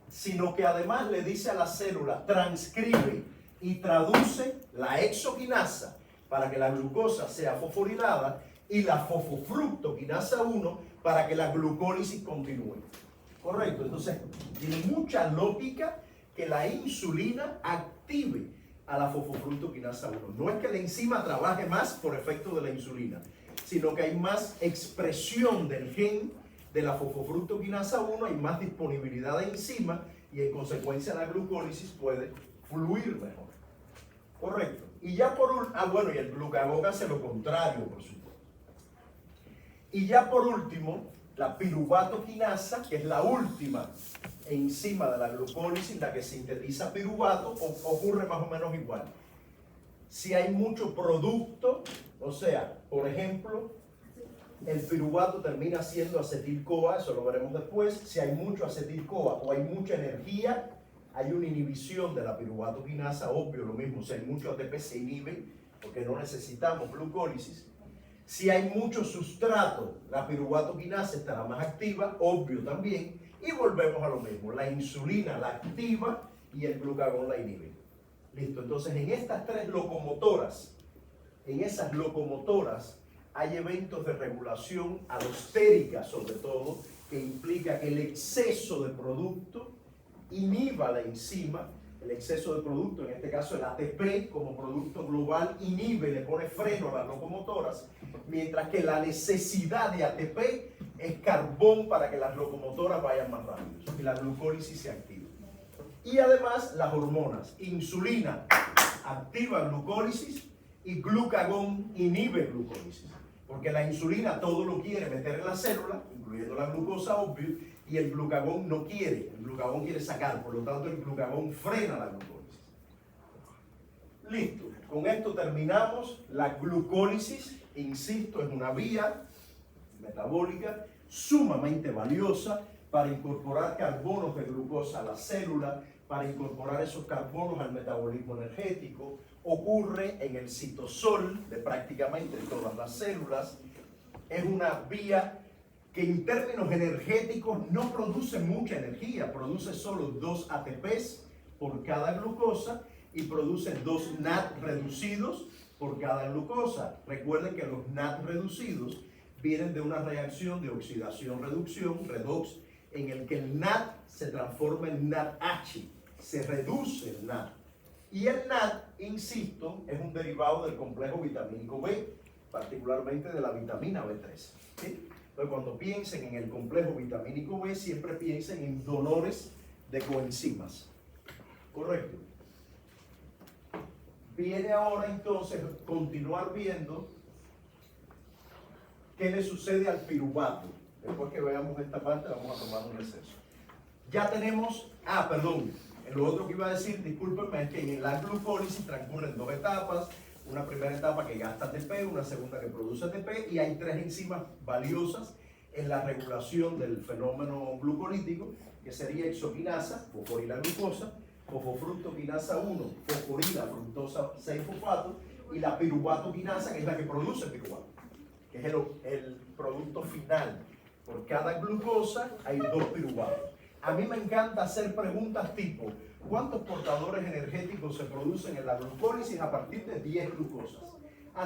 sino que además le dice a la célula, transcribe y traduce la exoquinasa para que la glucosa sea fosforilada y la fosfofructoquinasa 1 para que la glucólisis continúe. Correcto, entonces tiene mucha lógica que la insulina active a la fosfofructoquinasa 1. No es que la enzima trabaje más por efecto de la insulina, sino que hay más expresión del gen de la fosfofructoquinasa 1, hay más disponibilidad de enzima y en consecuencia la glucólisis puede fluir mejor. Correcto. Y ya y el glucagón hace lo contrario, por supuesto. Y ya por último, la piruvatoquinasa, que es la última enzima de la glucólisis, la que sintetiza piruvato, ocurre más o menos igual. Si hay mucho producto, o sea, por ejemplo, el piruvato termina siendo acetil-CoA, eso lo veremos después. Si hay mucho acetil-CoA o hay mucha energía, hay una inhibición de la piruvatoquinasa, obvio, lo mismo. Si hay mucho ATP se inhibe porque no necesitamos glucólisis. Si hay mucho sustrato, la piruvatoquinasa estará más activa, obvio también. Y volvemos a lo mismo, la insulina la activa y el glucagón la inhibe. Listo, entonces en estas tres locomotoras, en esas locomotoras hay eventos de regulación alostérica sobre todo, que implica que el exceso de producto inhiba la enzima. El exceso de producto, en este caso el ATP como producto global, inhibe, le pone freno a las locomotoras, mientras que la necesidad de ATP es carbón para que las locomotoras vayan más rápido y la glucólisis se active. Y además las hormonas, insulina activa glucólisis Y glucagón inhibe glucólisis, porque la insulina todo lo quiere meter en la célula, incluyendo la glucosa, obvio, y el glucagón no quiere, el glucagón quiere sacar, por lo tanto el glucagón frena la glucólisis. Listo, con esto terminamos. La glucólisis, insisto, es una vía metabólica sumamente valiosa para incorporar carbonos de glucosa a la célula, para incorporar esos carbonos al metabolismo energético. Ocurre en el citosol de prácticamente todas las células. Es una vía que en términos energéticos no produce mucha energía, produce solo 2 ATPs por cada glucosa y produce 2 NAD reducidos por cada glucosa. Recuerden que los NAD reducidos vienen de una reacción de oxidación-reducción, redox, en el que el NAD se transforma en NADH, se reduce el NAD. Y el NAD, insisto, es un derivado del complejo vitamínico B, particularmente de la vitamina B3. ¿Sí? Entonces, cuando piensen en el complejo vitamínico B, siempre piensen en donores de coenzimas. ¿Correcto? Viene ahora entonces continuar viendo qué le sucede al piruvato. Después que veamos esta parte, vamos a tomar un receso. Ya tenemos, perdón, lo otro que iba a decir, discúlpenme, es que en la glucólisis transcurren 2 etapas. Una primera etapa que gasta ATP, una segunda que produce ATP, y hay 3 enzimas valiosas en la regulación del fenómeno glucolítico, que sería exoquinasa, fosforila glucosa, fosfofructoquinasa 1, fosforila fructosa 6-fosfato, y la piruvatoquinasa, que es la que produce piruvato, que es el producto final. Por cada glucosa hay 2 piruvatos. A mí me encanta hacer preguntas tipo, ¿cuántos portadores energéticos se producen en la glucólisis a partir de 10 glucosas?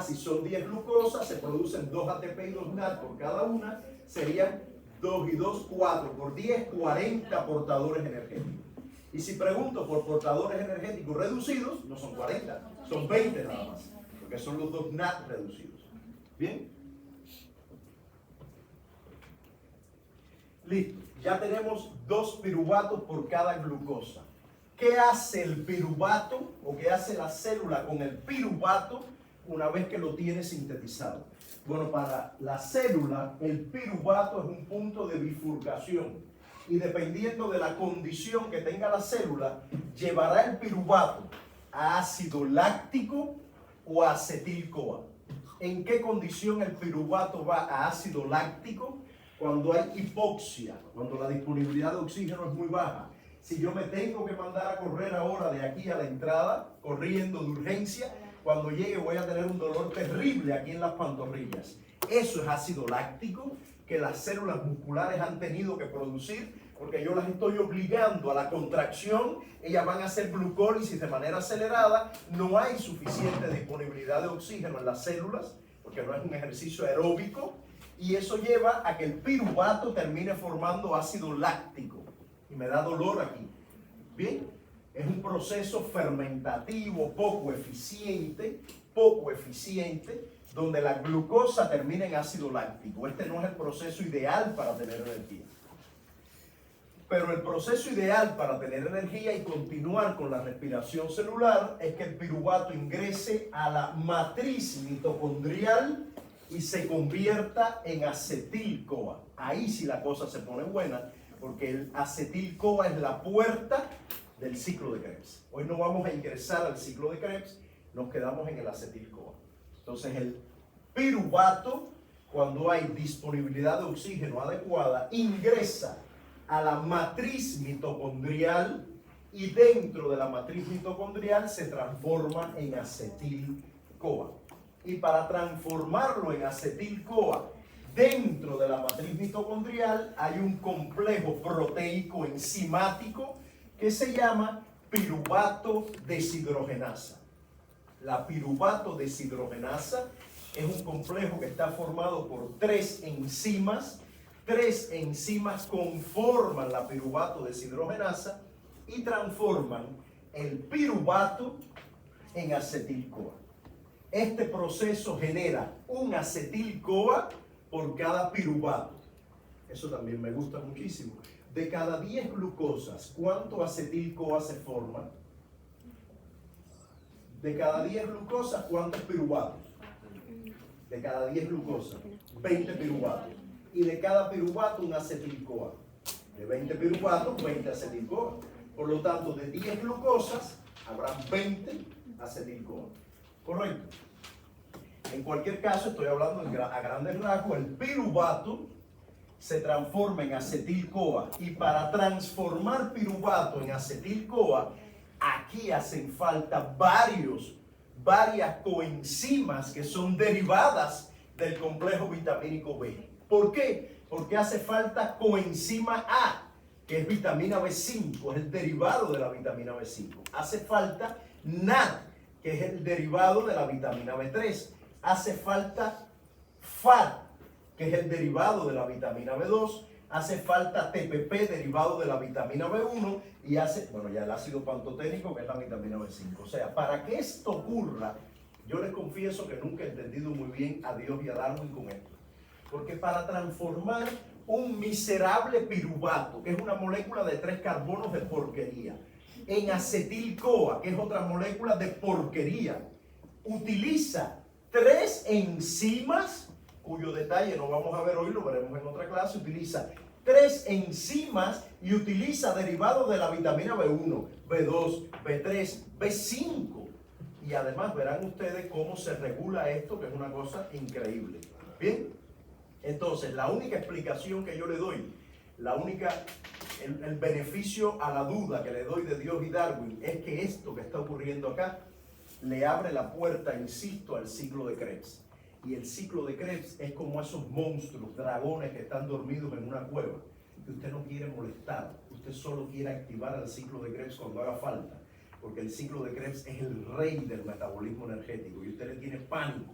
Si son 10 glucosas, se producen 2 ATP y 2 NAD por cada una, serían 2 y 2, 4, por 10, 40 portadores energéticos. Y si pregunto por portadores energéticos reducidos, no son 40, son 20 nada más, porque son los 2 NAD reducidos. ¿Bien? Listo, ya tenemos 2 piruvatos por cada glucosa. ¿Qué hace el piruvato o qué hace la célula con el piruvato una vez que lo tiene sintetizado? Bueno, para la célula el piruvato es un punto de bifurcación y dependiendo de la condición que tenga la célula, llevará el piruvato a ácido láctico o a acetil-CoA. ¿En qué condición el piruvato va a ácido láctico? Cuando hay hipoxia, cuando la disponibilidad de oxígeno es muy baja. Si yo me tengo que mandar a correr ahora de aquí a la entrada, corriendo de urgencia, cuando llegue voy a tener un dolor terrible aquí en las pantorrillas. Eso es ácido láctico que las células musculares han tenido que producir porque yo las estoy obligando a la contracción, ellas van a hacer glucólisis de manera acelerada, no hay suficiente disponibilidad de oxígeno en las células, porque no es un ejercicio aeróbico, y eso lleva a que el piruvato termine formando ácido láctico, y me da dolor aquí. Bien, es un proceso fermentativo poco eficiente, donde la glucosa termina en ácido láctico. Este no es el proceso ideal para tener energía. Pero el proceso ideal para tener energía y continuar con la respiración celular es que el piruvato ingrese a la matriz mitocondrial y se convierta en acetil-CoA. Ahí sí la cosa se pone buena, porque el acetil-CoA es la puerta del ciclo de Krebs. Hoy no vamos a ingresar al ciclo de Krebs, nos quedamos en el acetil-CoA. Entonces el piruvato, cuando hay disponibilidad de oxígeno adecuada, ingresa a la matriz mitocondrial y dentro de la matriz mitocondrial se transforma en acetil-CoA. Y para transformarlo en acetil-CoA dentro de la matriz mitocondrial hay un complejo proteico enzimático que se llama piruvato deshidrogenasa. La piruvato deshidrogenasa es un complejo que está formado por 3 enzimas. 3 enzimas conforman la piruvato deshidrogenasa y transforman el piruvato en acetil-CoA. Este proceso genera un acetil-CoA por cada piruvato. Eso también me gusta muchísimo. De cada 10 glucosas, ¿cuánto acetil-CoA se forma? De cada 10 glucosas, ¿cuántos piruvatos? De cada 10 glucosas, 20 piruvatos. Y de cada piruvato, un acetil-CoA. De 20 piruvatos, 20 acetil-CoA. Por lo tanto, de 10 glucosas, habrá 20 acetil-CoA. ¿Correcto? En cualquier caso, estoy hablando a grandes rasgos, el piruvato se transforma en acetil-CoA. Y para transformar piruvato en acetil-CoA, aquí hacen falta varias coenzimas que son derivadas del complejo vitamínico B. ¿Por qué? Porque hace falta coenzima A, que es vitamina B5, es el derivado de la vitamina B5. Hace falta NAD, que es el derivado de la vitamina B3. Hace falta FAD, que es el derivado de la vitamina B2. Hace falta TPP, derivado de la vitamina B1, y ya el ácido pantoténico, que es la vitamina B5. O sea, para que esto ocurra, yo les confieso que nunca he entendido muy bien a Dios y a Darwin con esto. Porque para transformar un miserable piruvato, que es una molécula de 3 carbonos de porquería, en acetil-CoA, que es otra molécula de porquería, utiliza 3 enzimas, cuyo detalle no vamos a ver hoy, lo veremos en otra clase. Utiliza 3 enzimas y utiliza derivados de la vitamina B1, B2, B3, B5. Y además verán ustedes cómo se regula esto, que es una cosa increíble. Bien, entonces la única explicación que yo le doy, el beneficio a la duda que le doy de Dios y Darwin, es que esto que está ocurriendo acá le abre la puerta, insisto, al ciclo de Krebs. Y el ciclo de Krebs es como esos monstruos, dragones que están dormidos en una cueva, que usted no quiere molestar, usted solo quiere activar el ciclo de Krebs cuando haga falta, porque el ciclo de Krebs es el rey del metabolismo energético y usted le tiene pánico,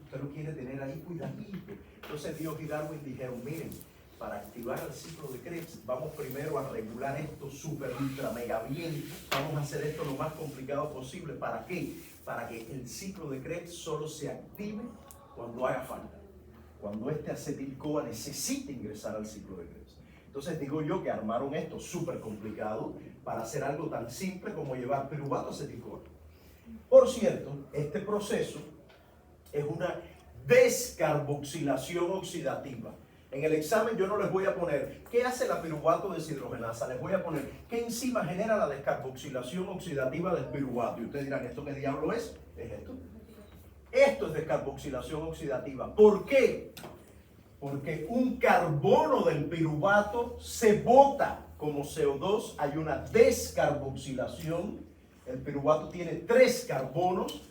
usted lo quiere tener ahí cuidadito. Entonces Dios y Darwin dijeron, miren, para activar el ciclo de Krebs, vamos primero a regular esto súper, ultra, mega bien, vamos a hacer esto lo más complicado posible. ¿Para qué? Para que el ciclo de Krebs solo se active cuando haga falta, cuando este acetil-CoA necesite ingresar al ciclo de Krebs. Entonces digo yo que armaron esto súper complicado para hacer algo tan simple como llevar piruvato a acetil-CoA. Por cierto, este proceso es una descarboxilación oxidativa. En el examen yo no les voy a poner ¿qué hace la piruvato deshidrogenasa? Les voy a poner ¿qué enzima genera la descarboxilación oxidativa del piruvato? Y ustedes dirán, ¿esto qué diablo es? Es esto. Esto es descarboxilación oxidativa. ¿Por qué? Porque un carbono del piruvato se bota como CO2. Hay una descarboxilación. El piruvato tiene 3 carbonos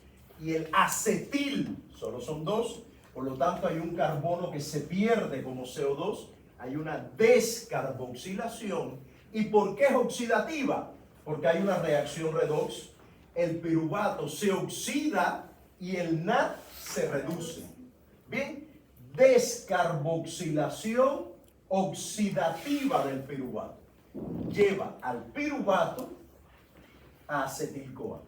y el acetil solo son 2. Por lo tanto, hay un carbono que se pierde como CO2. Hay una descarboxilación. ¿Y por qué es oxidativa? Porque hay una reacción redox. El piruvato se oxida y el NAD se reduce. Bien, descarboxilación oxidativa del piruvato lleva al piruvato a acetil-CoA.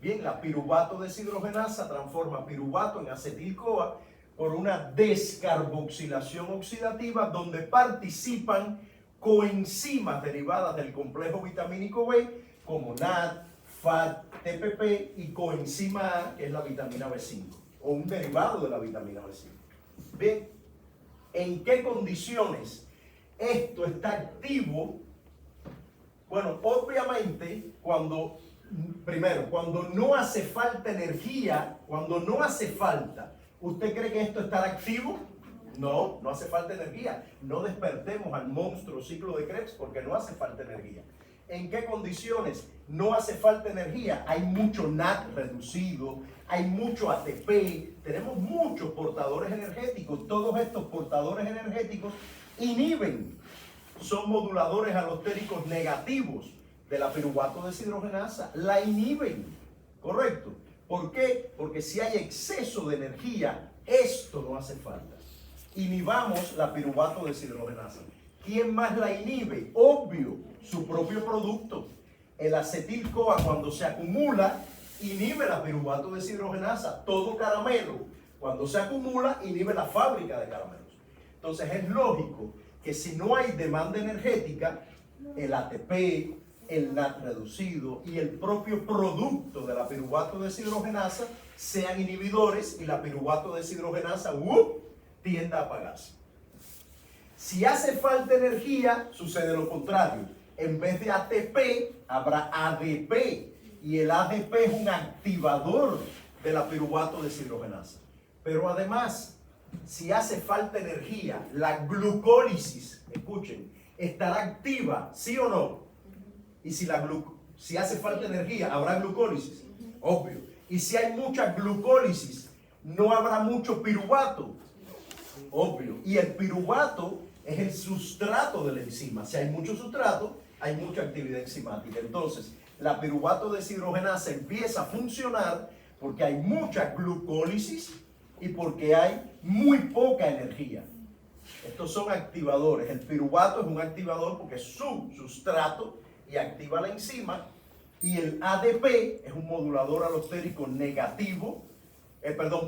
Bien, la piruvato deshidrogenasa transforma piruvato en acetil-CoA por una descarboxilación oxidativa donde participan coenzimas derivadas del complejo vitamínico B como NAD, FAD, TPP y coenzima A, que es la vitamina B5 o un derivado de la vitamina B5. Bien, ¿en qué condiciones esto está activo? Bueno, obviamente cuando no hace falta energía, cuando no hace falta, ¿usted cree que esto estará activo? No, no hace falta energía. No despertemos al monstruo ciclo de Krebs porque no hace falta energía. ¿En qué condiciones no hace falta energía? Hay mucho NAD reducido, hay mucho ATP, tenemos muchos portadores energéticos. Todos estos portadores energéticos inhiben, son moduladores alostéricos negativos de la piruvato deshidrogenasa, la inhiben, ¿correcto? ¿Por qué? Porque si hay exceso de energía, esto no hace falta. Inhibamos la piruvato deshidrogenasa. ¿Quién más la inhibe? Obvio, su propio producto. El acetil-CoA, cuando se acumula, inhibe la piruvato deshidrogenasa. Todo caramelo, cuando se acumula, inhibe la fábrica de caramelos. Entonces es lógico que si no hay demanda energética, el ATP, el NAT reducido y el propio producto de la piruvato deshidrogenasa sean inhibidores y la piruvato deshidrogenasa tienda a apagarse. Si hace falta energía, sucede lo contrario. En vez de ATP, habrá ADP. Y el ADP es un activador de la piruvato deshidrogenasa. Pero además, si hace falta energía, la glucólisis, escuchen, estará activa, ¿sí o no? Y si hace falta energía, ¿habrá glucólisis? Obvio. Y si hay mucha glucólisis, no habrá mucho piruvato. Obvio. Y el piruvato es el sustrato de la enzima. Si hay mucho sustrato, hay mucha actividad enzimática. Entonces, la piruvato deshidrogenasa empieza a funcionar porque hay mucha glucólisis y porque hay muy poca energía. Estos son activadores. El piruvato es un activador porque es su sustrato y activa la enzima. Y el ADP es un modulador alostérico negativo,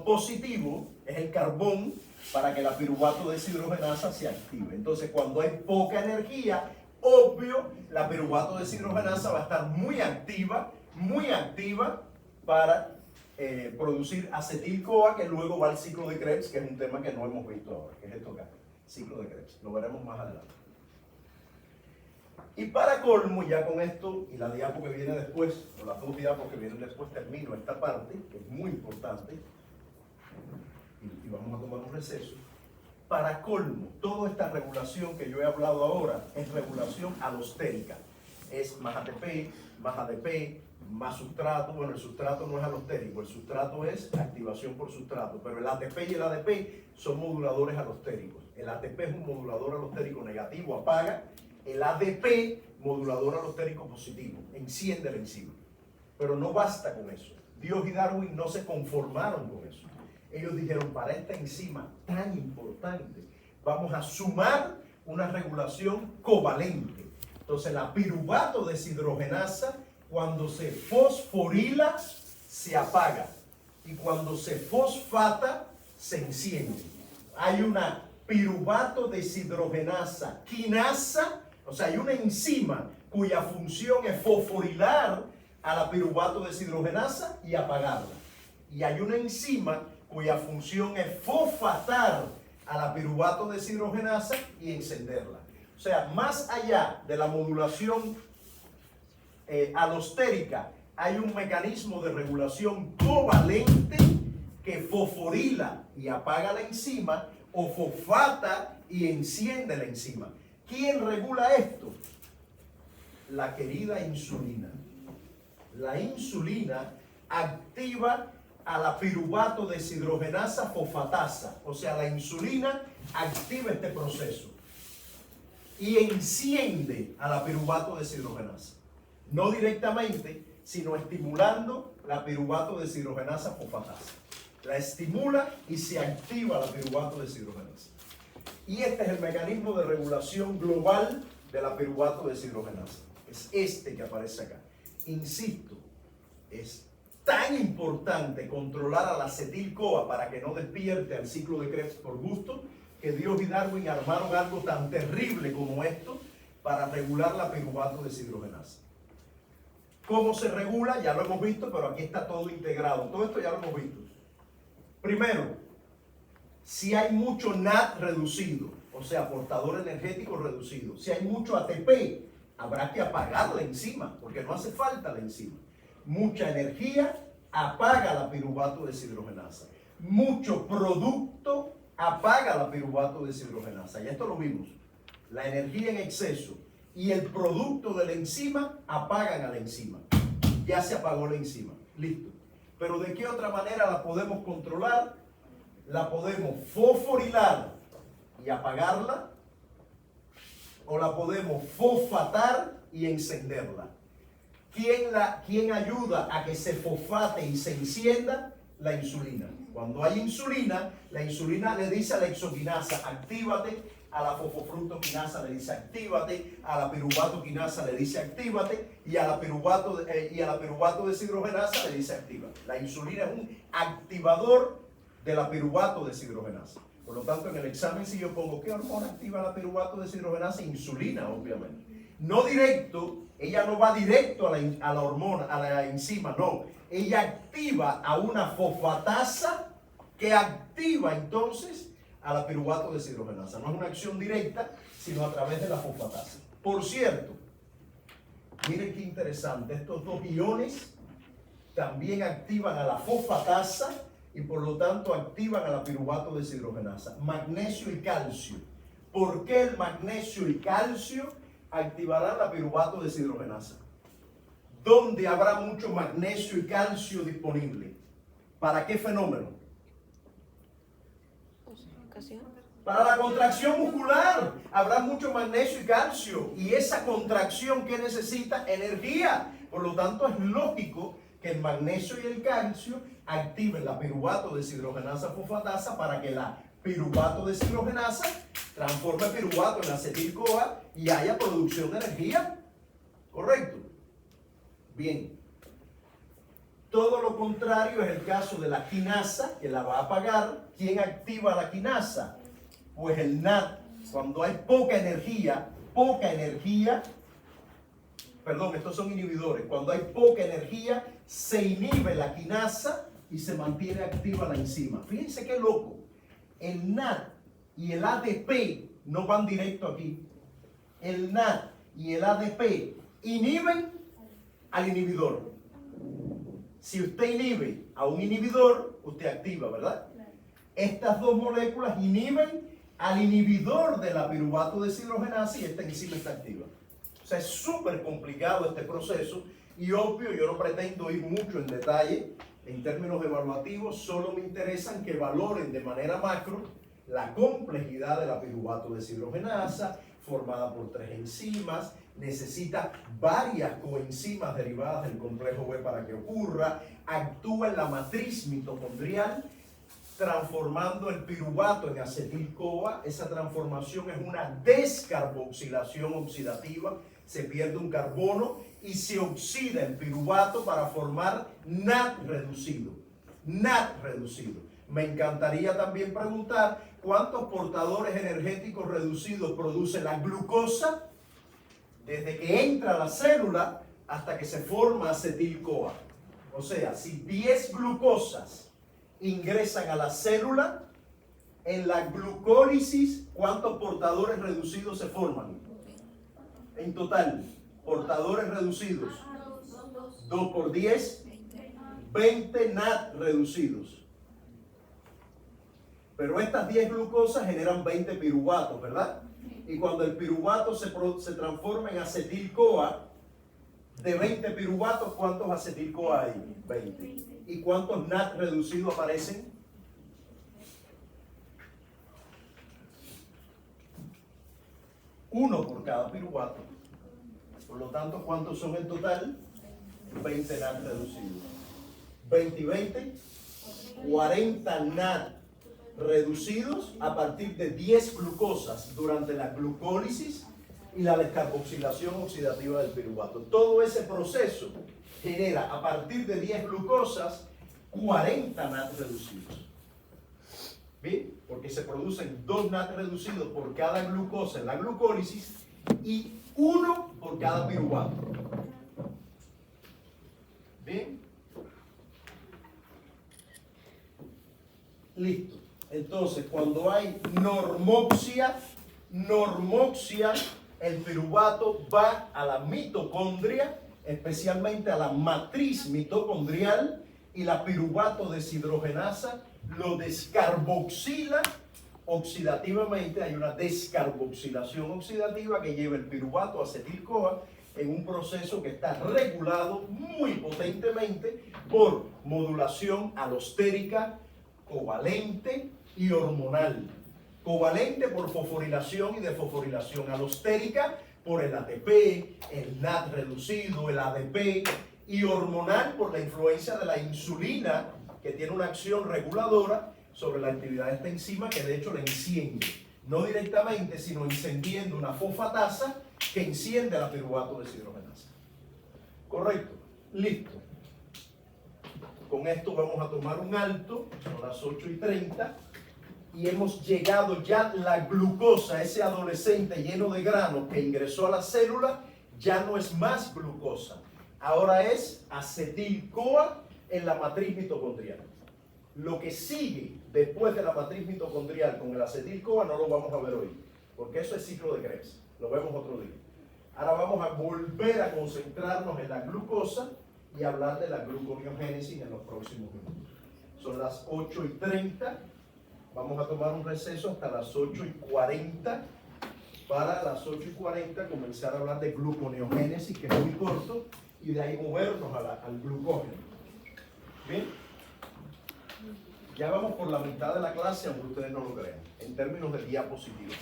positivo, es el carbón para que la piruvato deshidrogenasa se active. Entonces, cuando hay poca energía, obvio, la piruvato deshidrogenasa va a estar muy activa para producir acetil-CoA, que luego va al ciclo de Krebs, que es un tema que no hemos visto ahora, que es esto acá, ciclo de Krebs. Lo veremos más adelante. Y para colmo, ya con esto y la diapo que viene después, o las dos diapos que vienen después, termino esta parte, que es muy importante, y vamos a tomar un receso. Para colmo, toda esta regulación que yo he hablado ahora es regulación alostérica. Es más ATP, más ADP, más sustrato. Bueno, el sustrato no es alostérico, el sustrato es activación por sustrato, pero el ATP y el ADP son moduladores alostéricos. El ATP es un modulador alostérico negativo, apaga. El ADP, modulador alostérico positivo, enciende la enzima. Pero no basta con eso. Dios y Darwin no se conformaron con eso. Ellos dijeron, para esta enzima tan importante, vamos a sumar una regulación covalente. Entonces, la piruvato deshidrogenasa, cuando se fosforila, se apaga. Y cuando se fosfata, se enciende. Hay una piruvato deshidrogenasa quinasa, o sea, hay una enzima cuya función es fosforilar a la piruvato deshidrogenasa y apagarla. Y hay una enzima cuya función es fosfatar a la piruvato deshidrogenasa y encenderla. O sea, más allá de la modulación alostérica, hay un mecanismo de regulación covalente que fosforila y apaga la enzima o fosfata y enciende la enzima. ¿Quién regula esto? La querida insulina. La insulina activa a la piruvato deshidrogenasa fosfatasa. O sea, la insulina activa este proceso y enciende a la piruvato deshidrogenasa. No directamente, sino estimulando la piruvato deshidrogenasa fosfatasa. La estimula y se activa la piruvato deshidrogenasa. Y este es el mecanismo de regulación global de la piruvato deshidrogenasa. Es este que aparece acá. Insisto, es tan importante controlar al acetil-CoA para que no despierte al ciclo de Krebs por gusto, que Dios y Darwin armaron algo tan terrible como esto para regular la piruvato deshidrogenasa. ¿Cómo se regula? Ya lo hemos visto, pero aquí está todo integrado. Todo esto ya lo hemos visto. Primero, si hay mucho NAT reducido, o sea, portador energético reducido, si hay mucho ATP, habrá que apagar la enzima, porque no hace falta la enzima. Mucha energía apaga la piruvato deshidrogenasa. Mucho producto apaga la piruvato deshidrogenasa. Y esto lo vimos. La energía en exceso y el producto de la enzima apagan a la enzima. Ya se apagó la enzima. Listo. Pero ¿de qué otra manera la podemos controlar? La podemos fosforilar y apagarla, o la podemos fosfatar y encenderla. ¿Quién ayuda a que se fosfate y se encienda? La insulina. Cuando hay insulina, la insulina le dice a la exoquinasa, actívate, a la fosfofructoquinasa le dice actívate, a la piruvatoquinasa le dice actívate, y a la piruvato deshidrogenasa le dice actívate. La insulina es un activador de la piruvato deshidrogenasa. Por lo tanto, en el examen, si yo pongo ¿qué hormona activa la piruvato deshidrogenasa? Insulina, obviamente. No directo, ella no va directo a la hormona, a la enzima, no. Ella activa a una fosfatasa que activa entonces a la piruvato deshidrogenasa. No es una acción directa, sino a través de la fosfatasa. Por cierto, miren qué interesante, estos dos iones también activan a la fosfatasa y por lo tanto activan a la piruvato deshidrogenasa. Magnesio y calcio. ¿Por qué el magnesio y calcio activarán la piruvato deshidrogenasa? ¿Dónde habrá mucho magnesio y calcio disponible? ¿Para qué fenómeno? Para la contracción muscular. Habrá mucho magnesio y calcio. Y esa contracción que necesita energía. Por lo tanto, es lógico que el magnesio y el calcio activen la piruvato deshidrogenasa fosfatasa para que la piruvato deshidrogenasa transforme piruvato en acetil-CoA y haya producción de energía. ¿Correcto? Bien. Todo lo contrario es el caso de la quinasa, que la va a apagar. ¿Quién activa la quinasa? Pues el NAD. Cuando hay poca energía, perdón, estos son inhibidores. Cuando hay poca energía, se inhibe la quinasa y se mantiene activa la enzima. Fíjense qué loco. El NAD y el ADP no van directo aquí. El NAD y el ADP inhiben al inhibidor. Si usted inhibe a un inhibidor, usted activa, ¿verdad? Estas dos moléculas inhiben al inhibidor de la piruvato deshidrogenasa y esta enzima está activa. O sea, es súper complicado este proceso y obvio, yo no pretendo ir mucho en detalle en términos evaluativos, solo me interesan que valoren de manera macro la complejidad de la piruvato deshidrogenasa, formada por 3 enzimas, necesita varias coenzimas derivadas del complejo B para que ocurra, actúa en la matriz mitocondrial, transformando el piruvato en acetil-CoA. Esa transformación es una descarboxilación oxidativa, se pierde un carbono y se oxida el piruvato para formar NAD reducido. NAD reducido. Me encantaría también preguntar cuántos portadores energéticos reducidos produce la glucosa desde que entra a la célula hasta que se forma acetil-CoA. O sea, si 10 glucosas ingresan a la célula, en la glucólisis, ¿cuántos portadores reducidos se forman? En total, portadores reducidos. 2 por 10, 20 NAD reducidos. Pero estas 10 glucosas generan 20 piruvatos, ¿verdad? Y cuando el piruvato se transforma en acetil-CoA, de 20 piruvatos, ¿cuántos acetil-CoA hay? 20. ¿Y cuántos NAD reducidos aparecen? 1 por cada piruvato. Por lo tanto, ¿cuántos son en total? 20 NAD reducidos. 20 y 20, 40 NAD reducidos a partir de 10 glucosas durante la glucólisis y la descarboxilación oxidativa del piruvato. Todo ese proceso genera a partir de 10 glucosas 40 NAD reducidos. ¿Bien? Porque se producen 2 NAD reducidos por cada glucosa en la glucólisis y 1 por cada piruvato. ¿Bien? Listo. Entonces, cuando hay normoxia, el piruvato va a la mitocondria, especialmente a la matriz mitocondrial, y la piruvato deshidrogenasa lo descarboxila oxidativamente. Hay una descarboxilación oxidativa que lleva el piruvato a acetil-CoA en un proceso que está regulado muy potentemente por modulación alostérica, covalente y hormonal. Covalente por fosforilación y desfosforilación, alostérica por el ATP, el NAD reducido, el ADP, y hormonal por la influencia de la insulina, que tiene una acción reguladora sobre la actividad de esta enzima, que de hecho la enciende, no directamente, sino encendiendo una fosfatasa que enciende la piruvato deshidrogenasa. Correcto, listo. Con esto vamos a tomar un alto, son las 8:30, y hemos llegado ya la glucosa, ese adolescente lleno de granos que ingresó a la célula, ya no es más glucosa, ahora es acetil-CoA en la matriz mitocondrial. Lo que sigue después de la matriz mitocondrial con el acetil-CoA no lo vamos a ver hoy, porque eso es ciclo de Krebs, lo vemos otro día. Ahora vamos a volver a concentrarnos en la glucosa y hablar de la gluconeogénesis en los próximos minutos. Son las 8:30, vamos a tomar un receso hasta las 8:40. Para las 8:40 comenzar a hablar de gluconeogénesis, que es muy corto, y de ahí movernos al glucógeno. ¿Bien? Ya vamos por la mitad de la clase, aunque ustedes no lo crean, en términos de diapositivas.